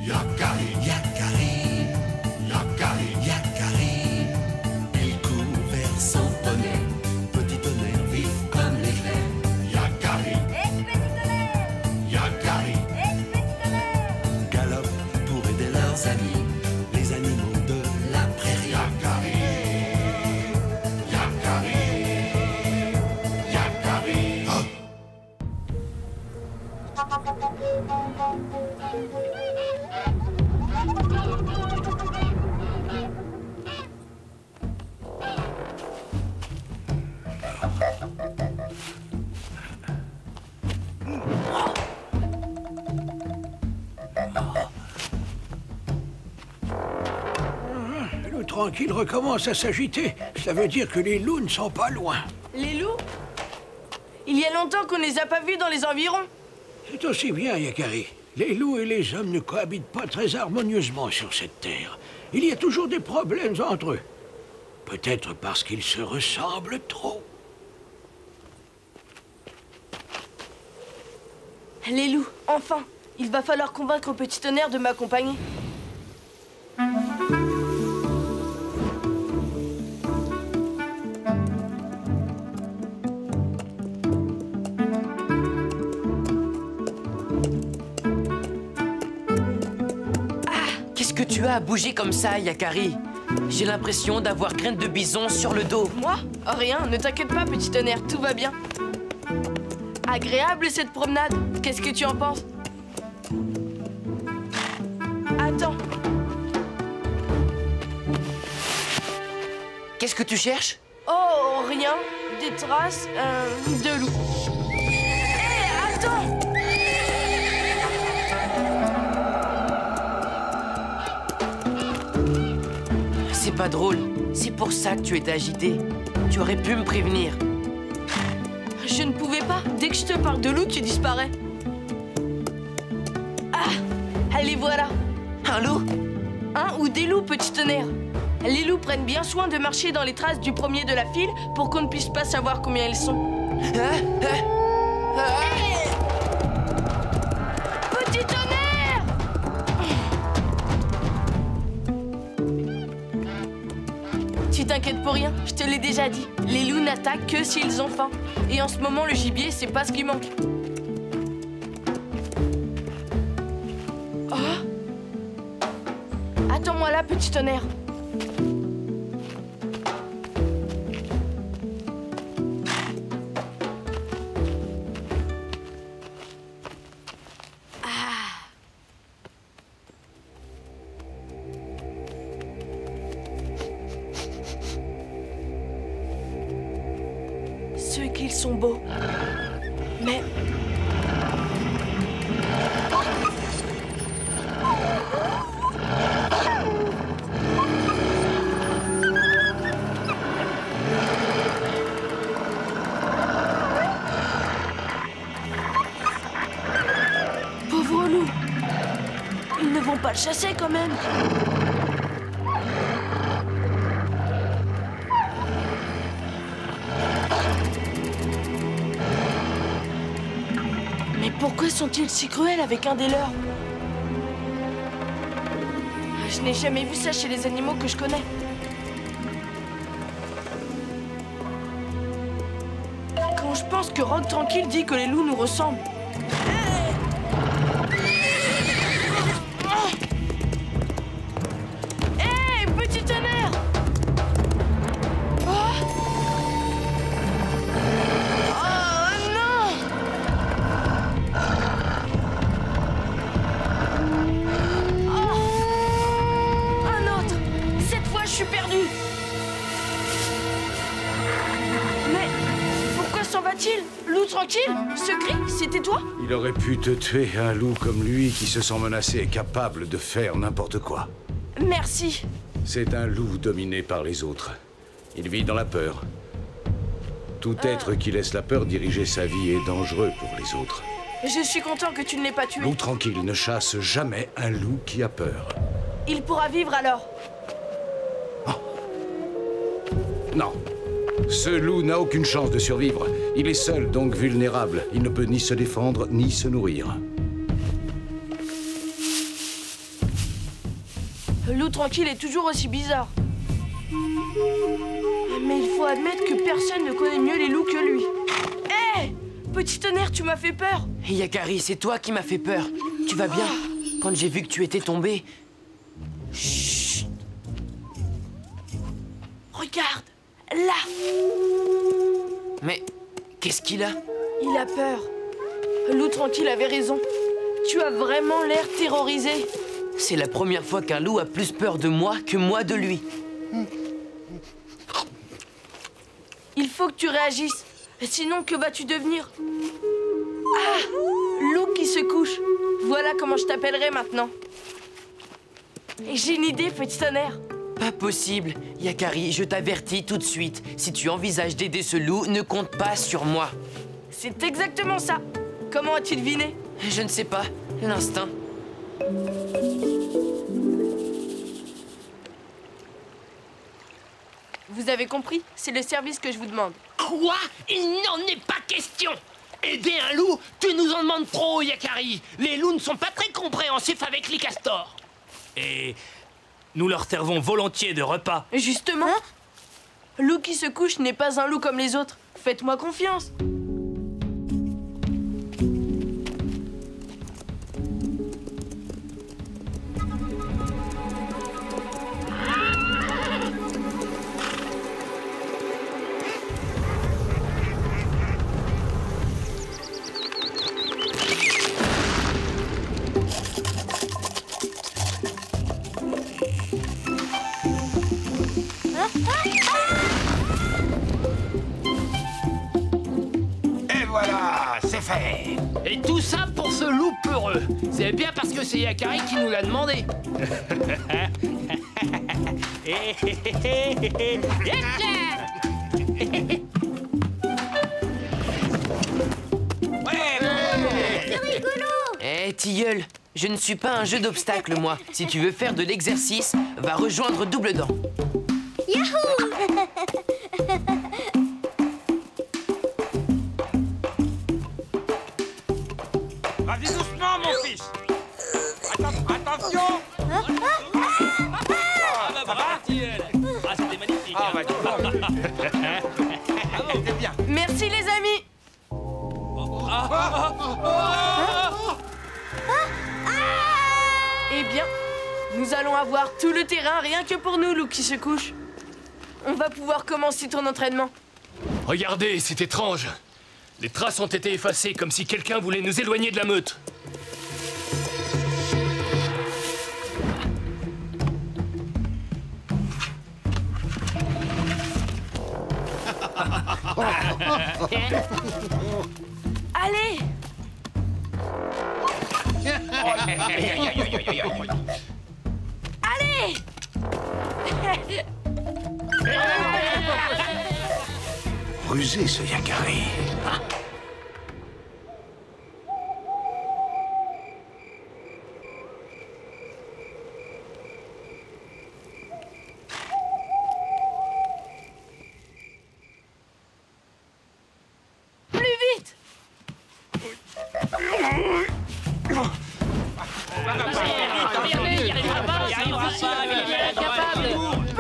Yakari, Yakari, meilleurs amis, les animaux de la prairie. Yakari, Yakari, Yakari. Ah. Le tranquille recommence à s'agiter. Ça veut dire que les loups ne sont pas loin. Les loups? Il y a longtemps qu'on ne les a pas vus dans les environs. C'est aussi bien, Yakari. Les loups et les hommes ne cohabitent pas très harmonieusement sur cette terre. Il y a toujours des problèmes entre eux. Peut-être parce qu'ils se ressemblent trop. Les loups, enfin. Il va falloir convaincre Petit Tonnerre de m'accompagner. Qu'est-ce que tu as à bouger comme ça, Yakari? J'ai l'impression d'avoir graine de bison sur le dos. Moi? Oh, rien, ne t'inquiète pas, Petit Tonnerre, tout va bien. Agréable cette promenade. Qu'est-ce que tu en penses? Attends. Qu'est-ce que tu cherches? Oh, rien. Des traces de loup. Hé, attends! C'est pas drôle. C'est pour ça que tu étais agité. Tu aurais pu me prévenir. Je ne pouvais pas. Dès que je te parle de loup, tu disparais. Ah! Allez, voilà. Un loup? Un ou des loups, Petit Tonnerre. Les loups prennent bien soin de marcher dans les traces du premier de la file pour qu'on ne puisse pas savoir combien ils sont. Hey! Petit Tonnerre! Tu t'inquiètes pour rien, je te l'ai déjà dit. Les loups n'attaquent que s'ils ont faim. Et en ce moment, le gibier, c'est pas ce qui manque. Oh! Attends-moi là, Petit Tonnerre. Ceux qu'ils sont beaux. Mais... Pauvre loup. Ils ne vont pas le chasser quand même. Pourquoi sont-ils si cruels avec un des leurs? Je n'ai jamais vu ça chez les animaux que je connais. Quand je pense que Rogue Tranquille dit que les loups nous ressemblent. Hé, Petit Tonnerre! Loup tranquille? Ce cri, c'était toi? Il aurait pu te tuer, un loup comme lui qui se sent menacé et capable de faire n'importe quoi. Merci. C'est un loup dominé par les autres. Il vit dans la peur. Tout être qui laisse la peur diriger sa vie est dangereux pour les autres. Je suis content que tu ne l'aies pas tué. Loup tranquille ne chasse jamais un loup qui a peur. Il pourra vivre alors? Oh. Non. Ce loup n'a aucune chance de survivre. Il est seul, donc vulnérable. Il ne peut ni se défendre, ni se nourrir. Loup tranquille est toujours aussi bizarre. Mais il faut admettre que personne ne connaît mieux les loups que lui. Hé! Petit Tonnerre, tu m'as fait peur. Yakari, c'est toi qui m'as fait peur. Tu vas bien? Quand j'ai vu que tu étais tombé, Chut. Regarde, là. Mais qu'est-ce qu'il a? Il a peur. Loup tranquille avait raison. Tu as vraiment l'air terrorisé. C'est la première fois qu'un loup a plus peur de moi que moi de lui. Il faut que tu réagisses. Sinon, que vas-tu devenir? Ah! Loup qui se couche. Voilà comment je t'appellerai maintenant. Et j'ai une idée, petit tonnerre. Pas possible. Yakari, je t'avertis tout de suite. Si tu envisages d'aider ce loup, ne compte pas sur moi. C'est exactement ça. Comment as-tu deviné? Je ne sais pas. L'instinct. Vous avez compris? C'est le service que je vous demande. Quoi? Il n'en est pas question! Aider un loup? Tu nous en demandes trop, Yakari! Les loups ne sont pas très compréhensifs avec les castors. Et nous leur servons volontiers de repas. Justement, loup qui se couche n'est pas un loup comme les autres. Faites-moi confiance. Et voilà, c'est fait. Et tout ça pour ce loup peureux. C'est bien parce que c'est Yakari qui nous l'a demandé. C'est rigolo! Eh, tilleul, je ne suis pas un jeu d'obstacles, moi. Si tu veux faire de l'exercice, va rejoindre Double Dent. Yahoo! Vas-y doucement, mon fils. Attention. Ça va, tilleul? Ah, c'était magnifique. Ah, C'était bien. Merci les amis. Eh bien, nous allons avoir tout le terrain rien que pour nous, loup qui se couche. On va pouvoir commencer ton entraînement. Regardez, c'est étrange. Les traces ont été effacées comme si quelqu'un voulait nous éloigner de la meute. Allez! Allez! Rusé, ce Yakari. Plus vite!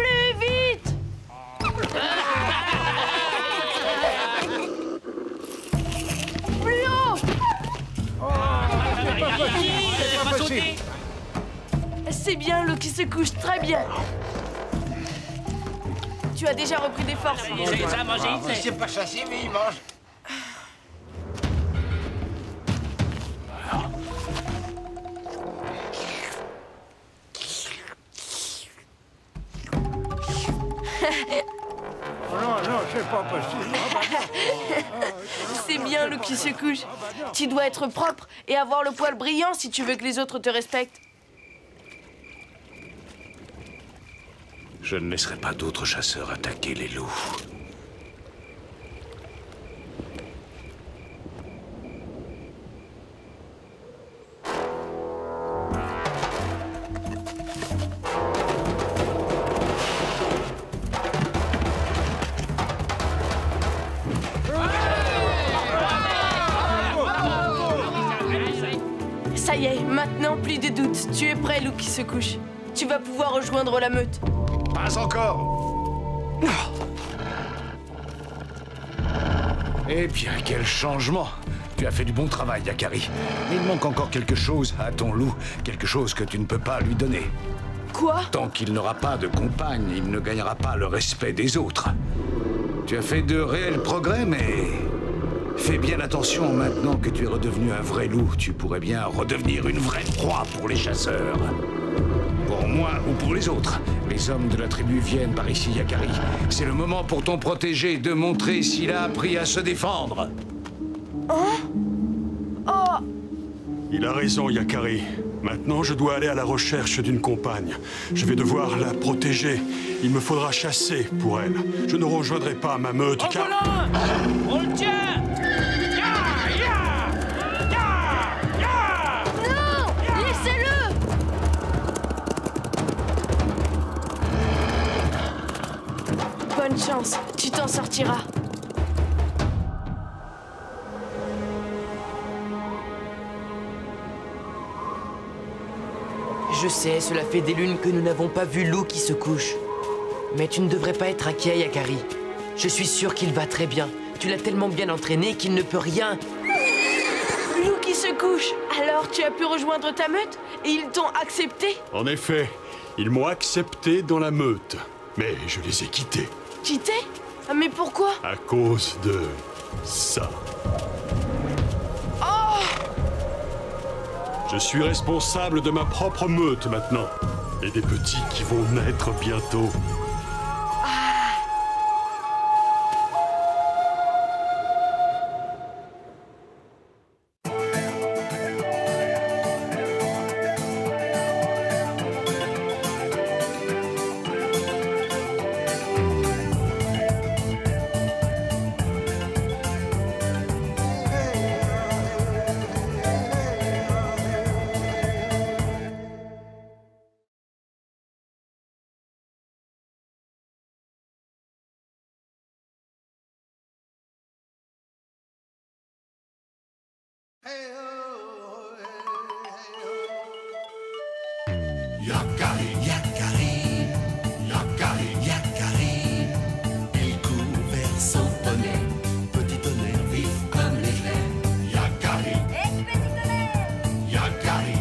Plus vite! Plus haut! C'est bien, l'eau qui se couche très bien. Tu as déjà repris des forces. C'est pas chassé, mais il mange. Non, c'est pas possible. C'est bien, loup qui se couche. Tu dois être propre et avoir le poil brillant si tu veux que les autres te respectent. Je ne laisserai pas d'autres chasseurs attaquer les loups. Ça y est, maintenant plus de doute. Tu es prêt, loup qui se couche. Tu vas pouvoir rejoindre la meute. Pas encore. Eh bien, quel changement! Tu as fait du bon travail, Yakari. Mais il manque encore quelque chose à ton loup, quelque chose que tu ne peux pas lui donner. Quoi? Tant qu'il n'aura pas de compagne, il ne gagnera pas le respect des autres. Tu as fait de réels progrès, mais... fais bien attention, maintenant que tu es redevenu un vrai loup, tu pourrais bien redevenir une vraie proie pour les chasseurs. Pour moi ou pour les autres, les hommes de la tribu viennent par ici, Yakari. C'est le moment pour ton protégé de montrer s'il a appris à se défendre. Hein? Oh! Il a raison, Yakari. Maintenant, je dois aller à la recherche d'une compagne. Je vais devoir la protéger. Il me faudra chasser pour elle. Je ne rejoindrai pas ma meute, car... On le tient! Non! Laissez-le! Bonne chance, tu t'en sortiras. Je sais, cela fait des lunes que nous n'avons pas vu Lou qui se couche. Mais tu ne devrais pas être inquiet, Yakari. Je suis sûr qu'il va très bien. Tu l'as tellement bien entraîné qu'il ne peut rien. Lou qui se couche. Alors tu as pu rejoindre ta meute et ils t'ont accepté? En effet, ils m'ont accepté dans la meute. Mais je les ai quittés. Quitté? Ah, mais pourquoi? À cause de... ça. Oh! Je suis responsable de ma propre meute maintenant. Et des petits qui vont naître bientôt. Yakari, Yakari, Yakari, Yakari. Il court vers son poney, petit tonnerre vif comme l'éclair. Yakari, petit tonnerre, Yakari,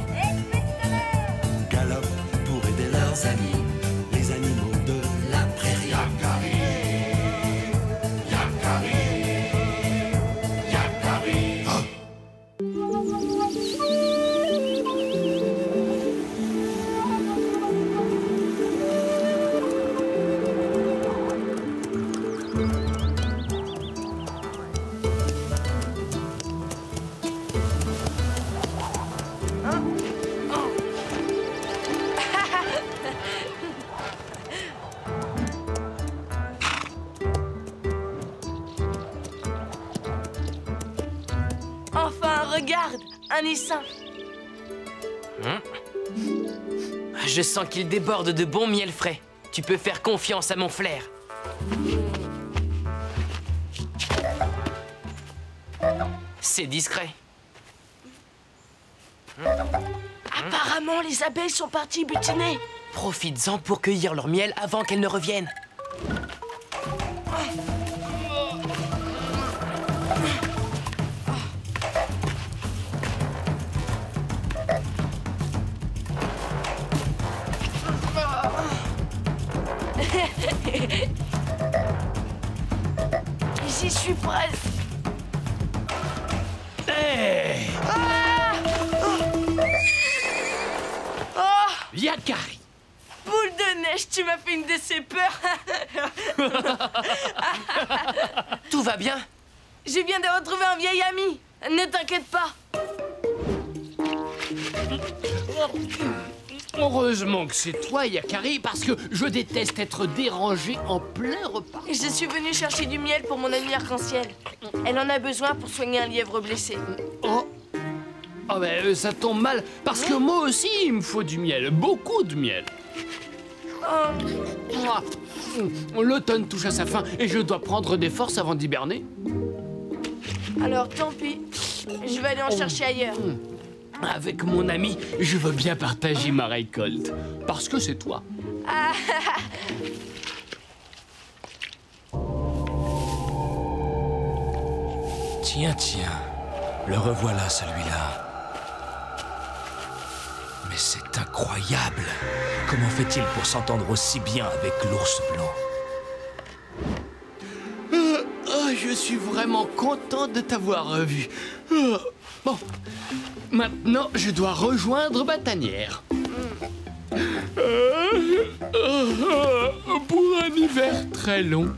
petit tonnerre. Galope pour aider leurs amis, les animaux de la prairie. Yakari, Yakari, Yakari. Oh. Enfin, regarde, un essaim. Je sens qu'il déborde de bon miel frais. Tu peux faire confiance à mon flair. C'est discret. Apparemment, les abeilles sont parties butiner. Profites-en pour cueillir leur miel avant qu'elles ne reviennent. J'y suis presque. Hey! Ah! Oh! Yakari! Boule de neige, tu m'as fait une de ces peurs. Tout va bien? Je viens de retrouver un vieil ami. Ne t'inquiète pas. Heureusement que c'est toi, Yakari, parce que je déteste être dérangé en plein repas. Je suis venue chercher du miel pour mon amie arc-en-ciel. Elle en a besoin pour soigner un lièvre blessé. Oh! Oh ben ça tombe mal, parce que moi aussi il me faut du miel, beaucoup de miel. Mouah. L'automne touche à sa fin et je dois prendre des forces avant d'hiberner. Alors tant pis, je vais aller en chercher ailleurs. Avec mon ami, je veux bien partager ma récolte, parce que c'est toi. Ah. Tiens, le revoilà celui-là. Mais c'est incroyable. Comment fait-il pour s'entendre aussi bien avec l'ours blanc? Je suis vraiment content de t'avoir revu. Bon, maintenant je dois rejoindre ma tanière. Pour un hiver très long.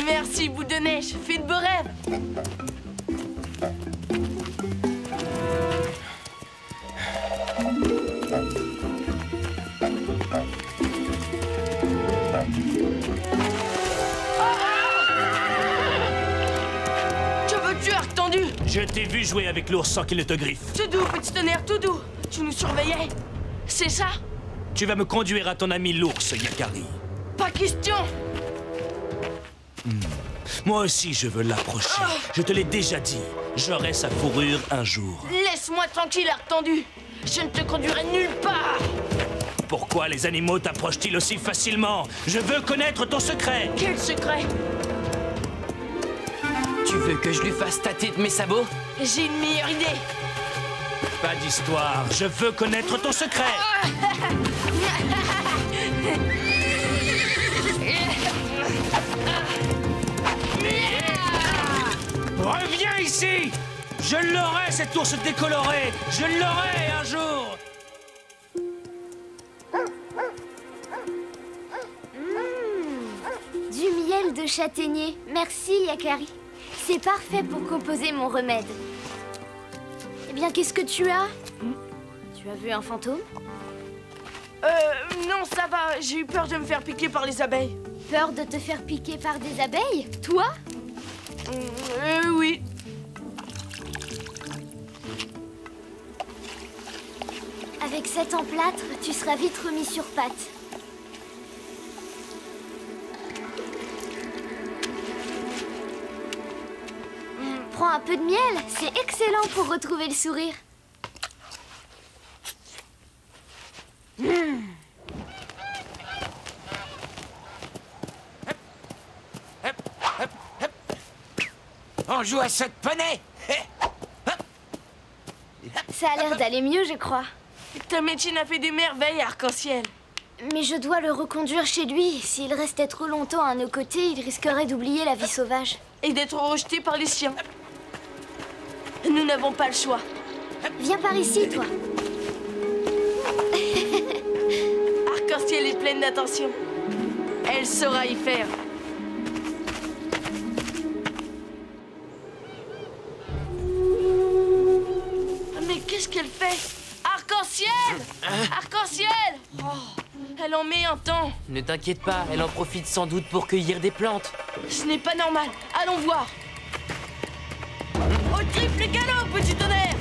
Merci, boule de neige. Fais de beaux rêves. Que veux-tu, Arc tendu? Je t'ai vu jouer avec l'ours sans qu'il ne te griffe. Tout doux, petit tonnerre, tout doux. Tu nous surveillais. C'est ça? Tu vas me conduire à ton ami l'ours, Yakari. Pas question. Moi aussi, je veux l'approcher. Je te l'ai déjà dit. J'aurai sa fourrure un jour. Laisse-moi tranquille, Arc tendu. Je ne te conduirai nulle part. Pourquoi les animaux t'approchent-ils aussi facilement? Je veux connaître ton secret. Quel secret? Tu veux que je lui fasse tâter de mes sabots? J'ai une meilleure idée. Pas d'histoire. Je veux connaître ton secret. Reviens ici! Je l'aurai, cet ours décoloré! Je l'aurai un jour! Du miel de châtaignier. Merci, Yakari. C'est parfait pour composer mon remède. Eh bien, qu'est-ce que tu as? Tu as vu un fantôme? Non, ça va. J'ai eu peur de me faire piquer par les abeilles. Peur de te faire piquer par des abeilles? Toi? Oui. Avec cet emplâtre, tu seras vite remis sur pattes. Prends un peu de miel, c'est excellent pour retrouver le sourire. On joue à saut de poney. Ça a l'air d'aller mieux, je crois. Ta médecine a fait des merveilles, Arc-en-Ciel. Mais je dois le reconduire chez lui. S'il restait trop longtemps à nos côtés, il risquerait d'oublier la vie sauvage. Et d'être rejeté par les siens. Nous n'avons pas le choix. Viens par ici, toi. Arc-en-Ciel est pleine d'attention. Elle saura y faire. Mais qu'est-ce qu'elle fait? Arc-en-Ciel! Arc-en-Ciel! Oh, elle en met un temps. Ne t'inquiète pas, elle en profite sans doute pour cueillir des plantes. Ce n'est pas normal. Allons voir. Au triple galop, petit tonnerre!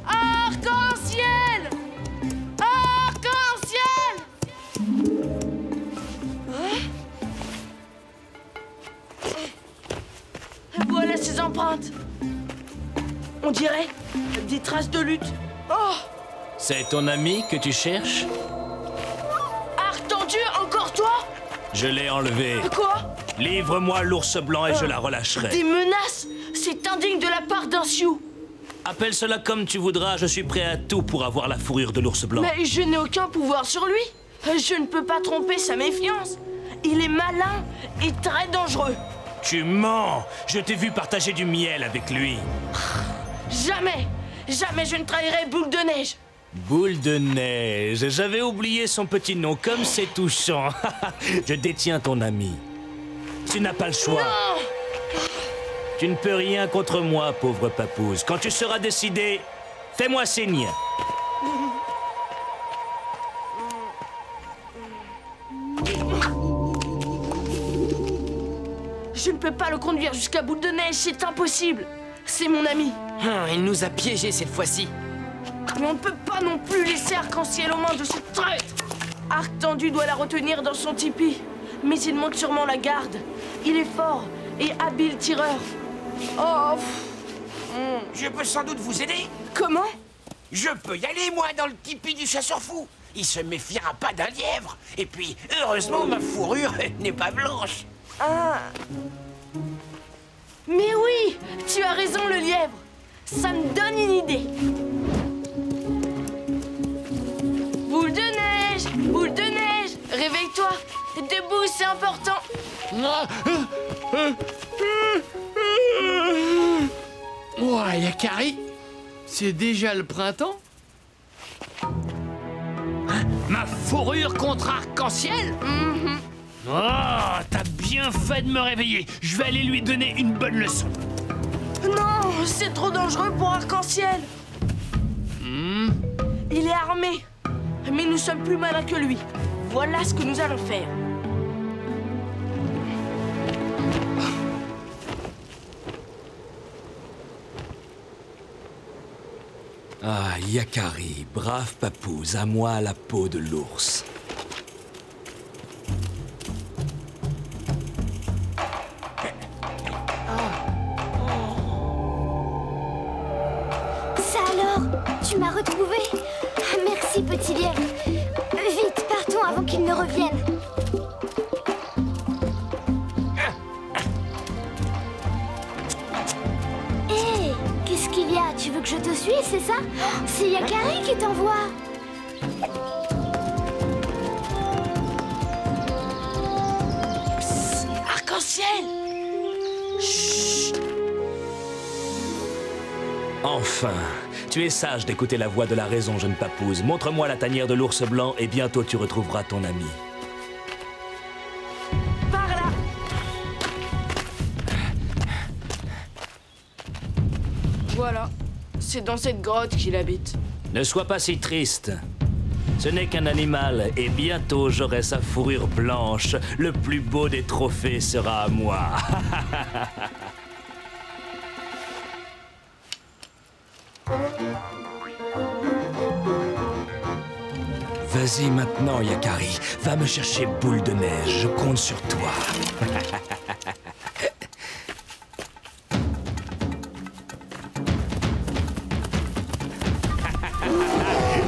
Arc-en-Ciel! Arc-en-Ciel! Voilà ses empreintes. On dirait des traces de lutte. Oh! C'est ton ami que tu cherches? Arc tendu, encore toi? Je l'ai enlevé. Quoi? Livre-moi l'ours blanc et je la relâcherai. Des menaces? C'est indigne de la part d'un Sioux. Appelle cela comme tu voudras, je suis prêt à tout pour avoir la fourrure de l'ours blanc. Mais je n'ai aucun pouvoir sur lui. Je ne peux pas tromper sa méfiance. Il est malin et très dangereux. Tu mens! Je t'ai vu partager du miel avec lui. Jamais! Jamais je ne trahirai Boule de Neige. Boule de Neige, j'avais oublié son petit nom, comme c'est touchant. Je détiens ton ami. Tu n'as pas le choix. Non! Tu ne peux rien contre moi, pauvre papouze. Quand tu seras décidé, fais-moi signe. Je ne peux pas le conduire jusqu'à Boule de Neige, c'est impossible. C'est mon ami. Il nous a piégés cette fois-ci. Mais on ne peut pas non plus laisser Arc-en-Ciel aux mains de ce traître. Arc tendu doit la retenir dans son tipi. Mais il manque sûrement la garde. Il est fort et habile tireur. Oh. Je peux sans doute vous aider. Comment? Je peux y aller, moi, dans le tipi du chasseur-fou. Il se méfiera pas d'un lièvre. Et puis, heureusement, ma fourrure n'est pas blanche. Ah. Mais oui, tu as raison, le lièvre. Ça me donne une idée. Oh, Yakari, c'est déjà le printemps? Hein? Ma fourrure contre arc-en-ciel? Oh, t'as bien fait de me réveiller. Je vais aller lui donner une bonne leçon. Non, c'est trop dangereux pour arc-en-ciel. Il est armé, mais nous sommes plus malins que lui. Voilà ce que nous allons faire. Ah, Yakari, brave papouze, à moi la peau de l'ours. Ça alors? Tu m'as retrouvé? Merci, petit lièvre. Vite, partons avant qu'il ne revienne. Hé, qu'est-ce qu'il y a? Tu veux que je te suive, c'est ça? C'est Yakari qui t'envoie. Arc-en-ciel! Chut! Enfin, tu es sage d'écouter la voix de la raison, jeune papouze. Montre-moi la tanière de l'ours blanc et bientôt tu retrouveras ton ami. Par là! Voilà, c'est dans cette grotte qu'il habite. Ne sois pas si triste. Ce n'est qu'un animal et bientôt j'aurai sa fourrure blanche. Le plus beau des trophées sera à moi. Vas-y maintenant, Yakari. Va me chercher Boule de Neige. Je compte sur toi.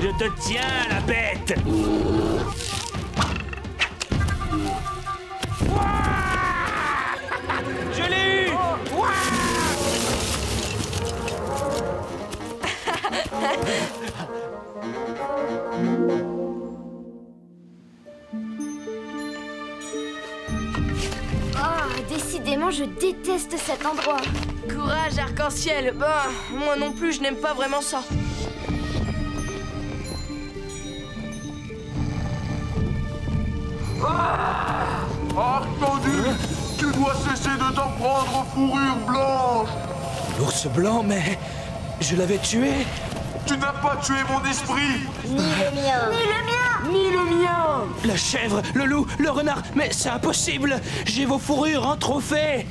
Je te tiens, la bête! Je l'ai eu! Décidément, je déteste cet endroit. Courage, arc-en-ciel. Bah, moi non plus, je n'aime pas vraiment ça. Entendu, tu dois cesser de t'en prendre aux fourrures blanches. L'ours blanc, mais je l'avais tué. Tu n'as pas tué mon esprit. Ni le mien. Ni le mien. Ni le mien. La chèvre, le loup, le renard, mais c'est impossible. J'ai vos fourrures en trophée.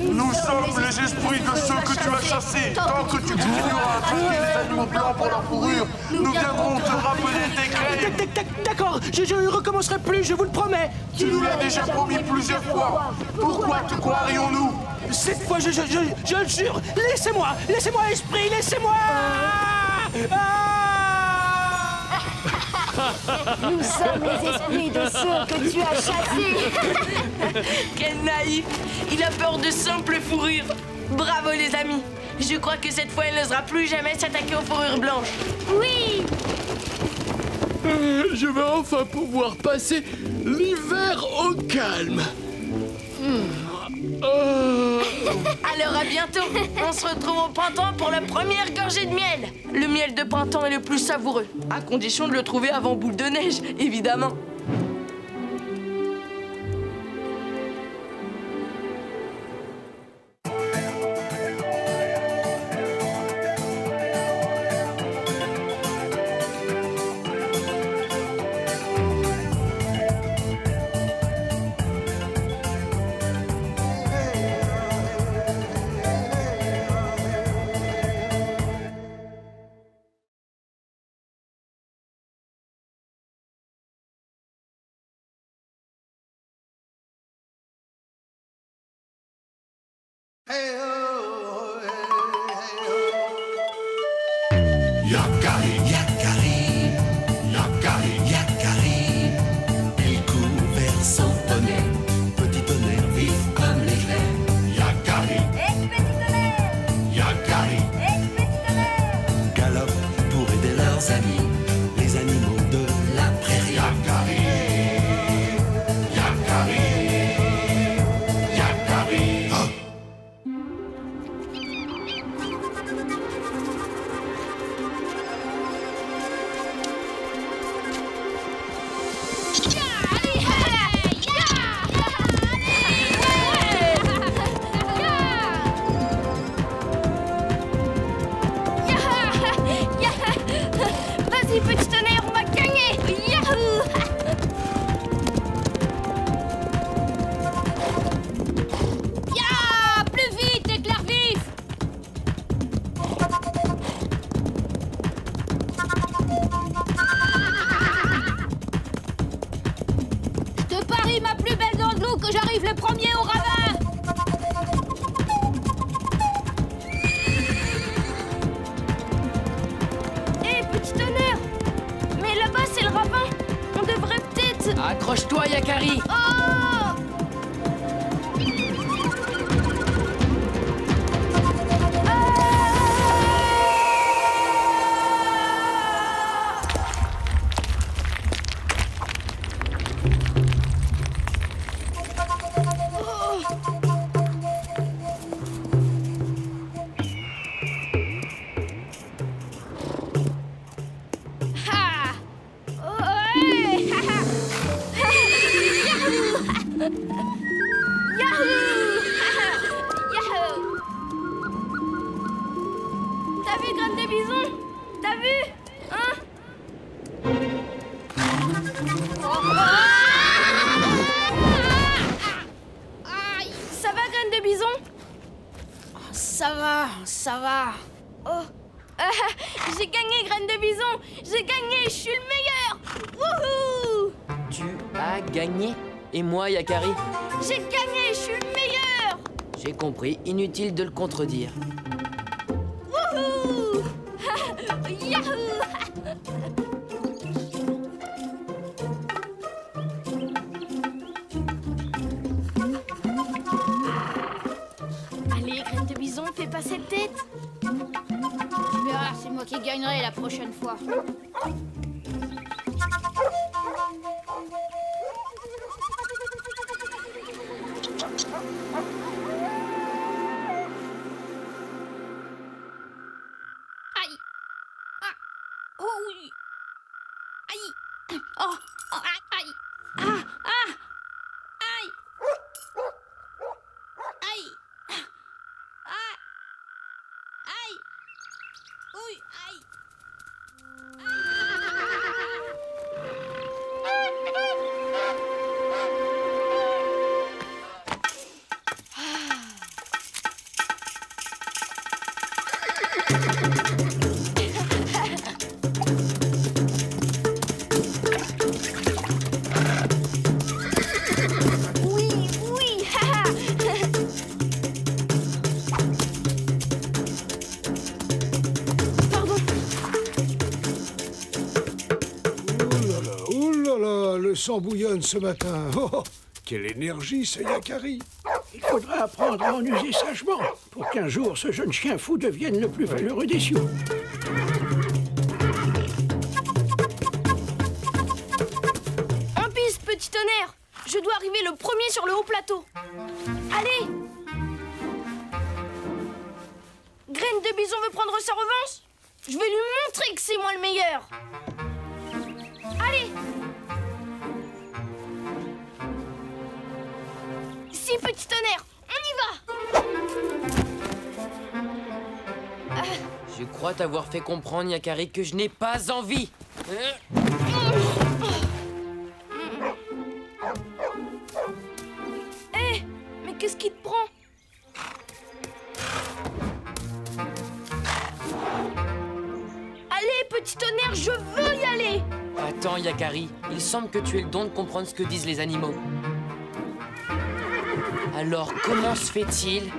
Nous sommes les esprits de ceux que tu as chassés. Tant que tu continueras à traquer les animaux blancs pour leur fourrure, nous viendrons te rappeler tes crimes. D'accord, je ne recommencerai plus, je vous le promets. Tu nous l'as déjà promis plusieurs fois. Pourquoi te croirions-nous? Cette fois, je le jure. Laissez-moi, esprit, laissez-moi. Nous sommes les esprits de ceux que tu as chassés. Quel naïf! Il a peur de simples fourrures. Bravo les amis. Je crois que cette fois, il n'osera plus jamais s'attaquer aux fourrures blanches. Oui! Je vais enfin pouvoir passer l'hiver au calme. Alors à bientôt. On se retrouve au printemps pour la première gorgée de miel. Le miel de printemps est le plus savoureux, à condition de le trouver avant Boule de Neige, évidemment. Yakari, Yakari, Yakari, Yakari. Il court vers son poney, petit tonnerre vif comme l'éclair. Yakari, petit tonnerre. Yakari, petit tonnerre. Galope pour aider leurs amis, les animaux de la prairie. Yakari, Yakari, Petit tonnerre! Mais là-bas, c'est le ravin! On devrait peut-être... Accroche-toi, Yakari! Oh! Ça va. Oh. J'ai gagné, Graine de Bison. J'ai gagné, je suis le meilleur. Wouhou! Tu as gagné? Et moi, Yakari? J'ai gagné, je suis le meilleur. J'ai compris, inutile de le contredire. Wouhou! Yahoo! Allez, Graine de Bison, fais pas cette tête. Tu verras, c'est moi qui gagnerai la prochaine fois. Aïe! Ah! Oh oui! Aïe! Oh! Oh! Aïe! Ah! Ah! Aïe! Aïe! Ah! Aïe! Oui! Aïe! Oui, oui, haha. Pardon. Oh là là, le sang bouillonne ce matin. Oh, quelle énergie, ce Yakari. Il faudra apprendre à en user sagement pour qu'un jour ce jeune chien fou devienne le plus valeureux des sioux. En piste, petit tonnerre. Je dois arriver le premier sur le haut plateau. Allez! Graine de Bison veut prendre sa revanche? Je vais lui montrer que c'est moi le meilleur. Allez! Si, petit tonnerre, on y va! Je crois t'avoir fait comprendre, Yakari, que je n'ai pas envie. Hé, mais qu'est-ce qui te prend? Allez, petit tonnerre, je veux y aller! Attends, Yakari, il semble que tu aies le don de comprendre ce que disent les animaux. Alors, comment se fait-il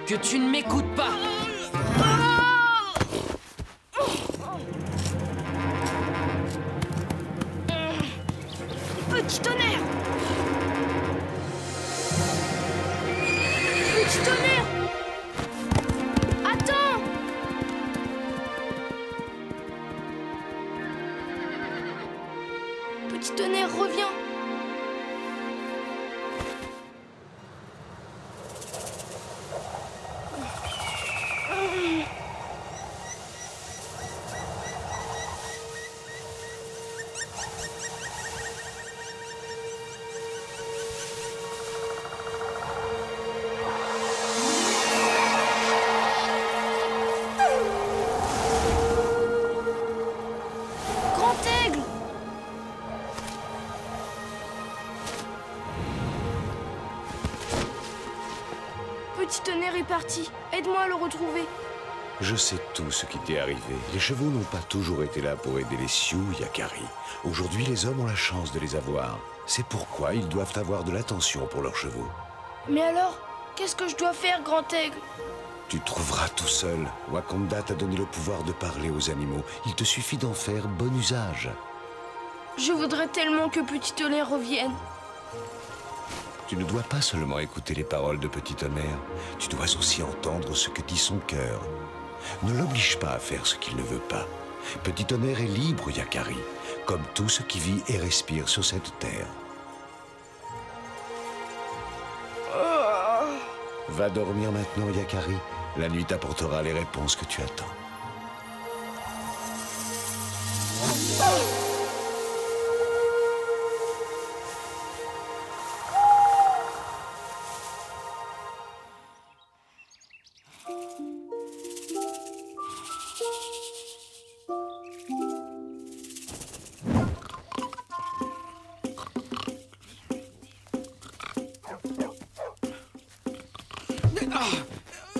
que tu ne m'écoutes pas? Petit tonnerre! Petit tonnerre! Attends! Petit tonnerre, reviens! Petit tonnerre est parti. Aide-moi à le retrouver. Je sais tout ce qui t'est arrivé. Les chevaux n'ont pas toujours été là pour aider les Sioux, Yakari. Aujourd'hui, les hommes ont la chance de les avoir. C'est pourquoi ils doivent avoir de l'attention pour leurs chevaux. Mais alors, qu'est-ce que je dois faire, Grand Aigle? Tu trouveras tout seul. Wakanda t'a donné le pouvoir de parler aux animaux. Il te suffit d'en faire bon usage. Je voudrais tellement que Petit Tonnerre revienne. Tu ne dois pas seulement écouter les paroles de Petit Tonnerre, tu dois aussi entendre ce que dit son cœur. Ne l'oblige pas à faire ce qu'il ne veut pas. Petit Tonnerre est libre, Yakari, comme tout ce qui vit et respire sur cette terre. Va dormir maintenant, Yakari. La nuit t'apportera les réponses que tu attends.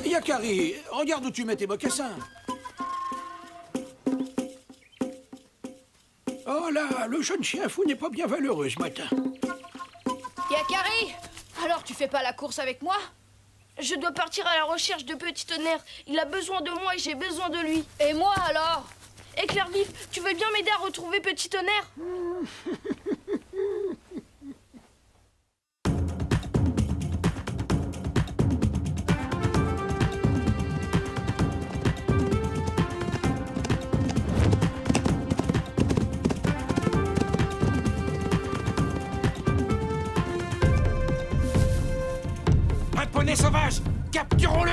Yakari, regarde où tu mets tes mocassins. Oh là, le jeune chien fou n'est pas bien valeureux ce matin. Yakari, alors tu fais pas la course avec moi? Je dois partir à la recherche de Petit Tonnerre. Il a besoin de moi et j'ai besoin de lui. Et moi alors? Éclair vif, tu veux bien m'aider à retrouver Petit Tonnerre? Sauvage, capturons-le!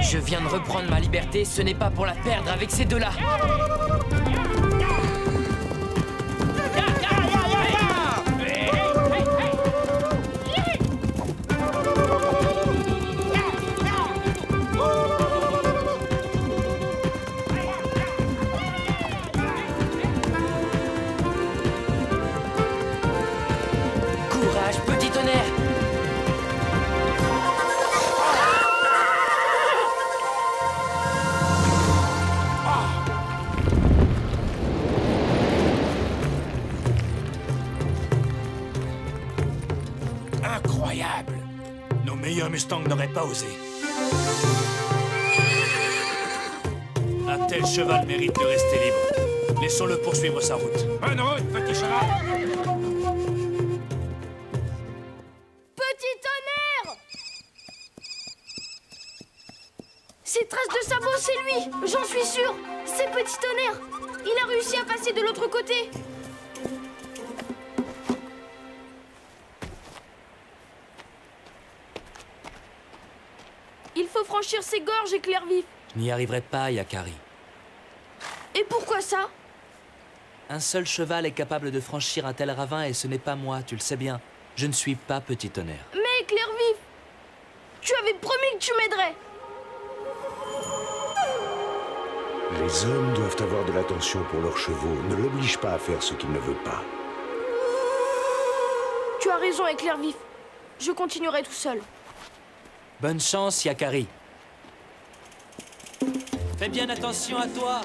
Je viens de reprendre ma liberté, ce n'est pas pour la perdre avec ces deux-là. Incroyable! Nos meilleurs Mustangs n'auraient pas osé. Un tel cheval mérite de rester libre. Laissons-le poursuivre sa route. Bonne route, petit cheval! Petit Tonnerre! Ces traces de sabots, c'est lui! J'en suis sûre! C'est Petit Tonnerre! Il a réussi à passer de l'autre côté! Il faut franchir ces gorges, Éclair vif. Je n'y arriverai pas, Yakari. Et pourquoi ça? Un seul cheval est capable de franchir un tel ravin et ce n'est pas moi, tu le sais bien. Je ne suis pas Petit Tonnerre. Mais Éclair vif, tu avais promis que tu m'aiderais. Les hommes doivent avoir de l'attention pour leurs chevaux. Ne l'oblige pas à faire ce qu'il ne veut pas. Tu as raison, Éclair vif. Je continuerai tout seul. Bonne chance, Yakari. Fais bien attention à toi.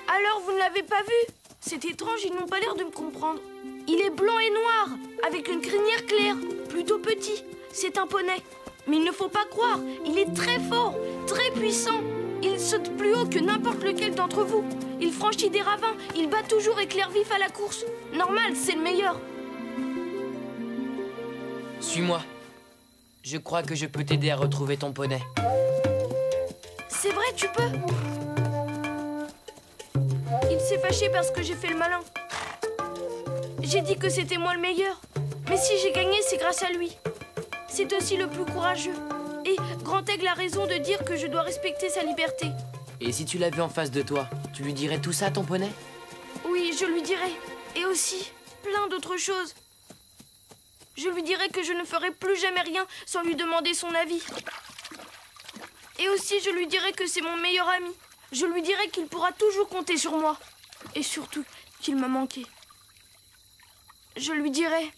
Alors, vous ne l'avez pas vu? C'est étrange, ils n'ont pas l'air de me comprendre. Il est blanc et noir, avec une crinière claire, plutôt petit. C'est un poney. Mais il ne faut pas croire, il est très fort, très puissant. Il saute plus haut que n'importe lequel d'entre vous. Il franchit des ravins, il bat toujours Éclair vif à la course. Normal, c'est le meilleur. Suis-moi. Je crois que je peux t'aider à retrouver ton poney. C'est vrai, tu peux. Il s'est fâché parce que j'ai fait le malin. J'ai dit que c'était moi le meilleur. Mais si j'ai gagné, c'est grâce à lui. C'est aussi le plus courageux. Et Grand Aigle a raison de dire que je dois respecter sa liberté. Et si tu l'avais en face de toi, tu lui dirais tout ça à ton poney? Oui, je lui dirai. Et aussi, plein d'autres choses. Je lui dirai que je ne ferai plus jamais rien sans lui demander son avis. Et aussi, je lui dirai que c'est mon meilleur ami. Je lui dirai qu'il pourra toujours compter sur moi. Et surtout, qu'il m'a manqué. Je lui dirai...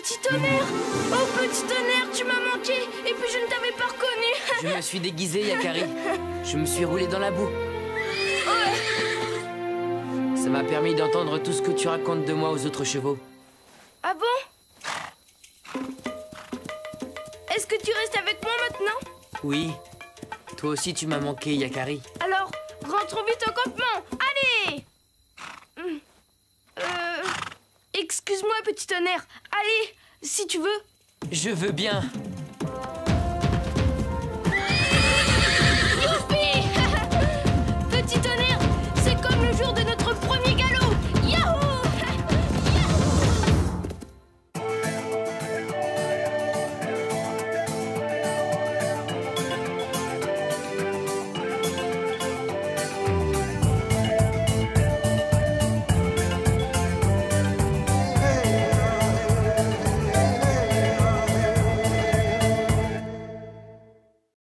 Petit tonnerre! Oh, petit tonnerre, tu m'as manqué! Et puis je ne t'avais pas reconnu! Je me suis déguisé, Yakari. Je me suis roulé dans la boue. Ça m'a permis d'entendre tout ce que tu racontes de moi aux autres chevaux. Ah bon? Est-ce que tu restes avec moi maintenant? Oui. Toi aussi, tu m'as manqué, Yakari. Alors, rentrons vite au campement! Allez! Excuse-moi, petit tonnerre. Allez, si tu veux. Je veux bien.